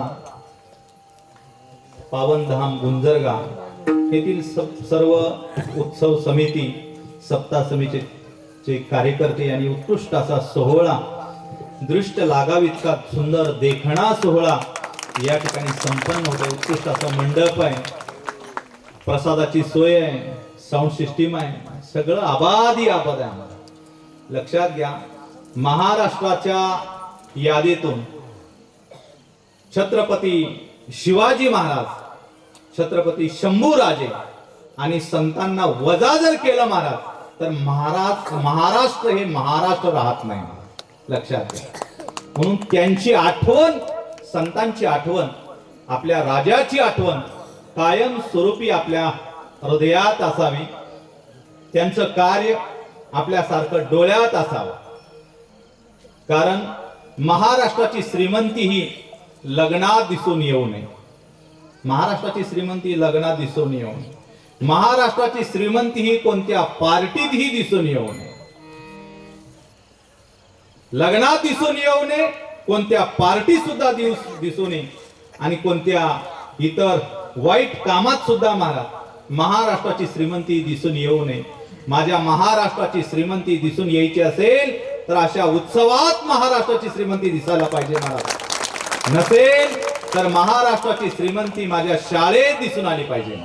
पावनधाम गुंजरगाव येथील सर्व उत्सव समिती सप्ताह समितीचे कार्यकर्ते आणि उत्कृष्ट असा सोहळा दृष्ट लागावी इतका सुंदर देखणा सोहळा या ठिकाणी संपन्न होतो. उत्कृष्ट असा मंडप आहे, प्रसादाची सोय आहे, साऊंड सिस्टीम आहे, सगळं आबादी आबाद आहे. आम्हाला लक्षात घ्या, महाराष्ट्राच्या यादीतून छत्रपती शिवाजी महाराज, छत्रपती शंभूराजे आणि संतांना वजा जर केलं महाराज तर महाराष्ट्र हे महाराष्ट्र राहत नाही. लक्षात घ्या. म्हणून त्यांची आठवण, संतांची आठवण, आपल्या राजाची आठवण कायम स्वरूपी आपल्या हृदयात असावी. त्यांचं कार्य आपल्यासारखं डोळ्यात असावं. कारण महाराष्ट्राची श्रीमंती ही लग्नात दिसून येऊ नये. महाराष्ट्राची श्रीमंती लग्नात दिसून येऊ नये. महाराष्ट्राची श्रीमंती ही कोणत्या पार्टीतही दिसून येऊ नये. लग्नात दिसून येऊ नये, कोणत्या पार्टी सुद्धा दिसू नये आणि कोणत्या इतर वाईट कामात सुद्धा महाराष्ट्राची श्रीमंती दिसून येऊ नये. माझ्या महाराष्ट्राची श्रीमंती दिसून यायची असेल तर अशा उत्सवात महाराष्ट्राची श्रीमंती दिसायला पाहिजे. महाराज नसेल तर महाराष्ट्राची श्रीमंती माझ्या शाळेत दिसून आली पाहिजे.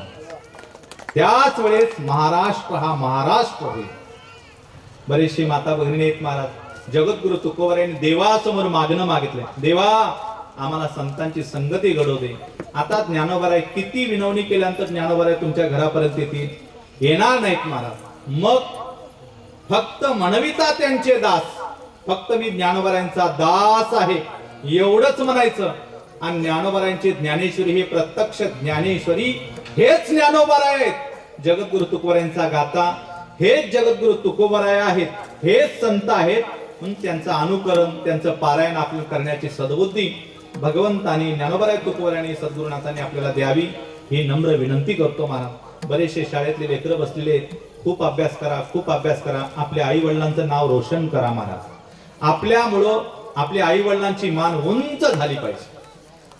त्याच वेळेस महाराष्ट्र हा महाराष्ट्र होईल. बरेचशी माता भगिनी आहेत महाराज. जगद्गुरु तुकोबारायांनी देवासमोर मागणं मागितलंय, देवा आम्हाला संतांची संगती घडवू दे. आता ज्ञानोबाराय किती विनवणी केल्यानंतर ज्ञानोबाराय तुमच्या घरापर्यंत येतील? येणार नाहीत महाराज. मग फक्त म्हणविता त्यांचे दास, फक्त मी ज्ञानोबारायांचा दास आहे एवढंच म्हणायचं. आणि ज्ञानोबारायांची ज्ञानेश्वरी हे प्रत्यक्ष ज्ञानेश्वरी हेच ज्ञानोबाराय आहेत. जगद्गुरु तुकोबारायांचा गाथा हेच जगद्गुरु तुकोबराय आहेत, हेच संत आहेत. म्हणून त्यांचं अनुकरण, त्यांचं पारायण आपल्याला करण्याची सद्बुद्धी भगवंतानी, ज्ञानोबराय तुकोबरायांनी, सद्गुरुनाथांनी आपल्याला द्यावी ही नम्र विनंती करतो महाराज. बरेचसे शाळेतले लेकरं बसलेले आहेत. खूप अभ्यास करा, खूप अभ्यास करा. आपल्या आई वडिलांचं नाव रोशन करा महाराज. आपल्यामुळं आपल्या आई वडिलांची मान उंच झाली पाहिजे.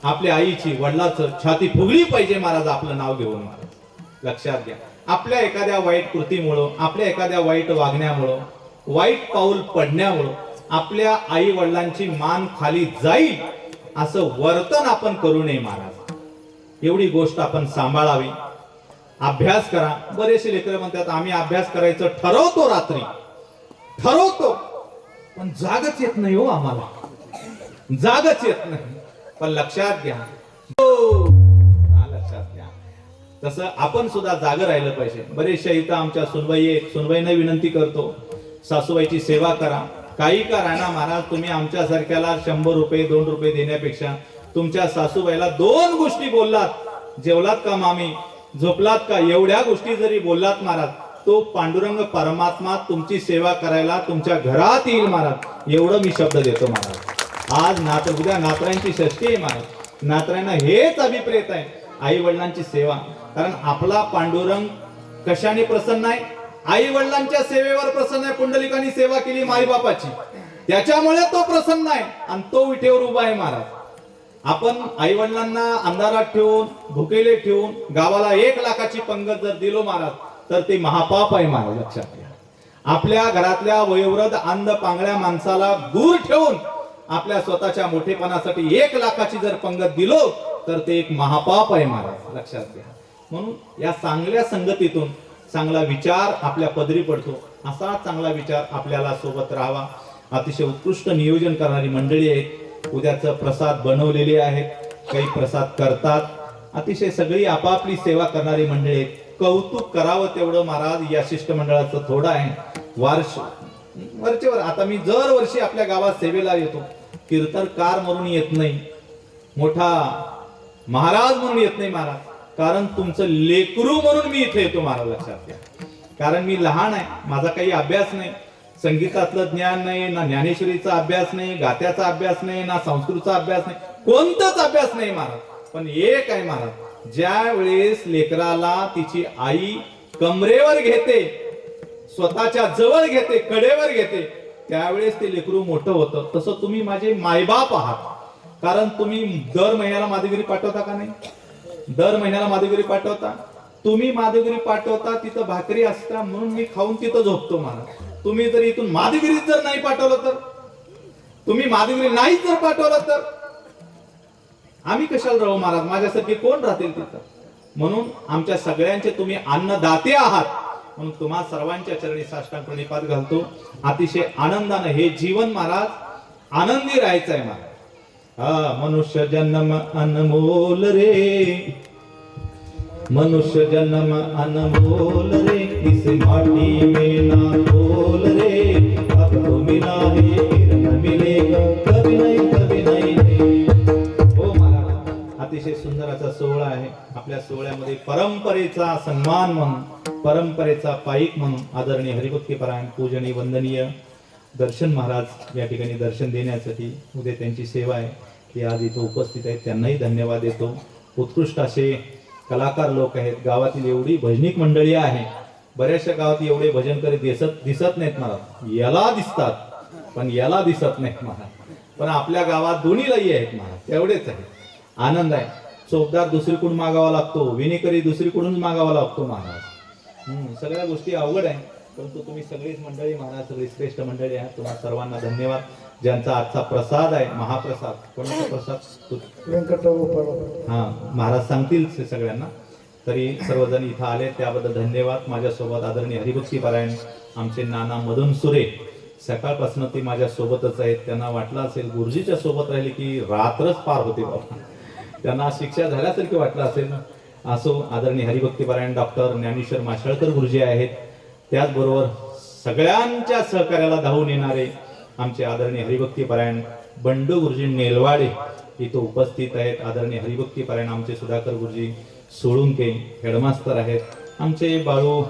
आपल्या आईची, वडिलाचं छाती फुगली पाहिजे महाराज आपलं नाव घेऊन महाराज. लक्षात घ्या, आपल्या एखाद्या वाईट कृतीमुळं, आपल्या एखाद्या वाईट वागण्यामुळं, वाईट पाऊल पडण्यामुळं आपल्या आई वडिलांची मान खाली जाईल असं वर्तन आपण करू नये महाराज. एवढी गोष्ट आपण सांभाळावी. अभ्यास करा. बरेचसे लेकरं म्हणतात आम्ही अभ्यास करायचं ठरवतो, रात्री ठरवतो, पण जागच येत नाही हो आम्हाला, जागच येत नाही. पण लक्षात घ्या, लक्षात घ्या, तसं आपण सुद्धा जाग राहिलं पाहिजे. बरेचशा इथं आमच्या सुनबाई आहेत. सुनबाईंना विनंती करतो, सासूबाईची सेवा करा. काही का राणा महाराज, तुम्ही आमच्यासारख्याला 100 रुपये 2 रुपये देण्यापेक्षा तुमच्या सासूबाईला 2 गोष्टी बोललात, जेवलात का मामी, झोपलात का, एवढ्या गोष्टी जरी बोललात महाराज, तो पांडुरंग परमात्मा तुमची सेवा करायला तुमच्या घरात येईल महाराज. एवढं मी शब्द देतो महाराज. आज उद्या नातरांची षष्ठी आहे महाराज. नातरांना हेच अभिप्रेत आहे, आई वडिलांची सेवा. कारण आपला पांडुरंग कशाने प्रसन्न आहे? आई वडिलांच्या सेवेवर प्रसन्न आहे. पुंडलिकांनी सेवा केली माईबापाची, त्याच्यामुळे तो प्रसन्न आहे आणि तो विटेवर उभा आहे महाराज. आपण आई वडिलांना अंधारात ठेवून, भुकेले ठेवून गावाला 1 लाखाची पंगत जर दिलो महाराज, तर ते महापाप आहे महाराज. लक्षात घ्या, आपल्या घरातल्या वयोवृद्ध अंध पांगळ्या माणसाला दूर ठेवून आपल्या स्वतःच्या मोठेपणासाठी 1 लाखाची जर पंगत दिलो, तर ते एक महापाप आहे महाराज. लक्षात घ्या. म्हणून या चांगल्या संगतीतून चांगला विचार आपल्या पदरी पडतो. असा चांगला विचार आपल्याला सोबत राहावा. अतिशय उत्कृष्ट नियोजन करणारी मंडळी आहेत. उद्याचं प्रसाद बनवलेले आहेत, काही प्रसाद करतात. अतिशय सगळी आपापली सेवा करणारी मंडळी आहेत. कौतुक करावं तेवढं महाराज या शिष्टमंडळाचं थोडं आहे. वरचेवर आता मी दरवर्षी आपल्या गावात सेवेला येतो. कीर्तनकार म्हणून येत नाही, मोठा महाराज म्हणून येत नाही महाराज, कारण तुमचं लेकरू म्हणून मी इथे येतो महाराज. लक्षात घ्या, कारण मी लहान आहे, माझा काही अभ्यास नाही, संगीतातलं ज्ञान नाही, ना ज्ञानेश्वरीचा अभ्यास नाही, गात्याचा अभ्यास नाही, ना संस्कृतचा अभ्यास नाही, कोणताच अभ्यास नाही महाराज. पण एक आहे महाराज, ज्या वेळेस लेकराला तिची आई कमरेवर घेते, स्वतःच्या जवळ घेते, कडेवर घेते, त्यावेळेस ते लेकरू मोठं होतं. तसं तुम्ही माझे मायबाप आहात. कारण तुम्ही दर महिन्याला माझ्या घरी पाठवता का नाही? दर महिन्याला माझ्या घरी पाठवता. तुम्ही माझ्या घरी पाठवता, तिथं भाकरी असता म्हणून मी खाऊन तिथं झोपतो महाराज. तुम्ही जर इथून माधुगिरीत जर नाही पाठवलं तर, तुम्ही माधुगिरी नाही जर पाठवलं तर आम्ही कशाला राहू महाराज? माझ्यासारखे कोण राहतील तिथं? म्हणून आमच्या सगळ्यांचे तुम्ही अन्नदाते आहात. म्हणून तुम्हा सर्वांच्या चरणी साष्टांग प्रणिपात घालतो. अतिशय आनंदानं हे जीवन महाराज आनंदी राहायचं आहे महाराज. मनुष्य जन्म अनमोल रे, मनुष्य जन्म अनमोल रे, इस माटी में ना तोल रे, अब तो मिला है फिर न मिलेगा, कभी नहीं रे. हो महाराज, अतिशय सुंदर असा सोहळा आहे. आपल्या सोहळ्यामध्ये परंपरेचा सन्मान म्हणून, परंपरेचा पाईक म्हणून आदरणीय हरिभक्तीपरायण पूजनीय वंदनीय दर्शन महाराज या ठिकाणी दर्शन देण्यासाठी उद्या त्यांची सेवा आहे, ते आज इथं उपस्थित आहेत. त्यांनाही धन्यवाद देतो. उत्कृष्ट असे कलाकार लोक आहेत. गावातील एवढी भजनिक मंडळी आहे. बऱ्याचशा गावात एवढे भजन करीत दिसत नाहीत महाराज. याला दिसतात पण याला दिसत नाहीत महाराज. पण आपल्या गावात दोन्हीलाही आहेत महाराज, तेवढेच आहे. आनंद आहे. चौकदार दुसरीकडून मागावा लागतो, विनेकरी दुसरीकडून मागावा लागतो महाराज. सगळ्या गोष्टी अवघड आहे, परंतु तुम्ही सगळीच मंडळी महाराज, सगळी श्रेष्ठ मंडळी आहे. तुम्हाला सर्वांना धन्यवाद. ज्यांचा आजचा प्रसाद आहे, महाप्रसाद, कोणाचा प्रसाद? हा, महाराज सांगतील सगळ्यांना. तरी सर्वजण इथं आले त्याबद्दल धन्यवाद. माझ्यासोबत आदरणीय हरिभक्तीपरायण आमचे नाना मदन सुरे, सकाळपासून ते माझ्या सोबतच आहेत. त्यांना वाटलं असेल गुरुजीच्या सोबत राहिले की रात्रच पार होते बाबा, त्यांना शिक्षा झाल्यासारखी वाटलं असेल. असो, आदरणीय हरिभक्तीपरायण डॉक्टर ज्ञानेश्वर माशेलकर गुरुजी आहेत. त्याचबरोबर सगळ्यांच्या सहकार्याला धावून येणारे आमचे आदरणीय हरिभक्तीपरायण बंडू गुरुजी नेलवाडे इथं उपस्थित आहेत. आदरणीय हरिभक्तीपरायण आमचे सुधाकर गुरुजी सोळुंके हेडमास्तर आहेत. आमचे बाळू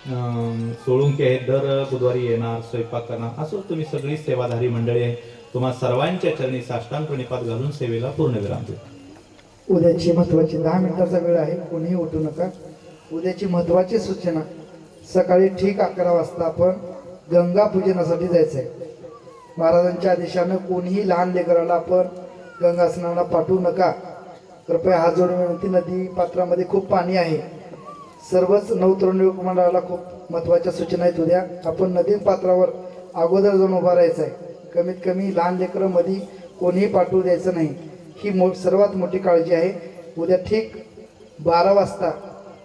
सोळुंके आहेत, दर बुधवारी येणार, स्वयंपाक करणार, असं तुम्ही सगळी सेवाधारी मंडळी आहे. तुम्हा सर्वांच्या चरणी साष्टांग प्रणिपात घालून सेवेला पूर्णविराम देतो. उद्याची महत्वाची 10 मिनिटाचा वेळ आहे, कोणीही उठू नका. उद्याची महत्वाची सूचना, सकाळी ठीक 11 वाजता आपण गंगा पूजनासाठी जायचं आहे. महाराजांच्या आदेशानं कोणीही लहान लेकराला आपण गंगा स्नानाला पाठवू नका. कृपया हात जोडून विनंती. नदी पात्रामध्ये खूप पाणी आहे. सर्वच नवतरुण युवक मंडळाला खूप महत्त्वाच्या सूचना आहेत. उद्या आपण नदी पात्रावर अगोदर जाऊन उभा राहायचं आहे. कमीत कमी लहान लेकरं मध्ये कोणीही पाठवू द्यायचं नाही. ही सर्वात मोठी काळजी आहे. उद्या ठीक 12 वाजता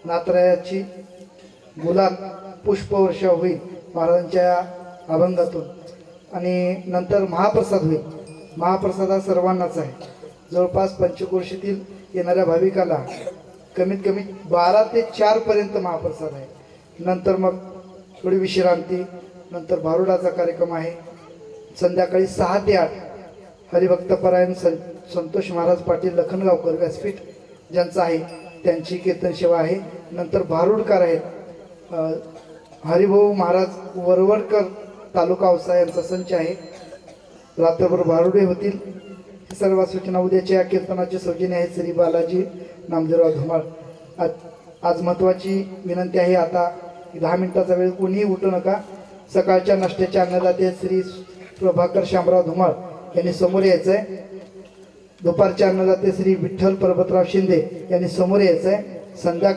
नाथरायाची गुलाल पुष्पवर्षा होईल महाराजांच्या अभंगातून, आणि नंतर महाप्रसाद होईल. महाप्रसाद हा सर्वांनाच आहे. जवळपास पंचक्रोशीतील येणाऱ्या भाविकाला कमीत कमी 12 ते 4 पर्यंत महाप्रसाद आहे. नंतर मग थोडी विश्रांती, नंतर भारुडाचा कार्यक्रम आहे. संध्याकाळी 6 ते 8 हरिभक्तपरायण संतोष महाराज पाटील लखनगावकर व्यासपीठ ज्यांचं आहे त्यांची कीर्तन सेवा आहे. नंतर भारुडकर आहेत, हरिभाऊ महाराज वरवडकर तालुका औसा यांचा संच आहे. रात्रभर भारुडे होतील. सर्व सूचना उद्याच्या कीर्तनाचे सौजन्य आहे श्री बालाजी नामदेवराव धुमाळ. आज महत्त्वाची विनंती आहे. आता 10 मिनिटाचा वेळ, कोणीही उठू नका. सकाळच्या नाश्त्याचे अन्नदाते श्री प्रभाकर शामराव धुमाळ यांनी समोर यायचं आहे. दुपारच्या अन्नदाते श्री विठ्ठल पर्वतराव शिंदे यांनी समोर यायचं आहे. संध्याकाळ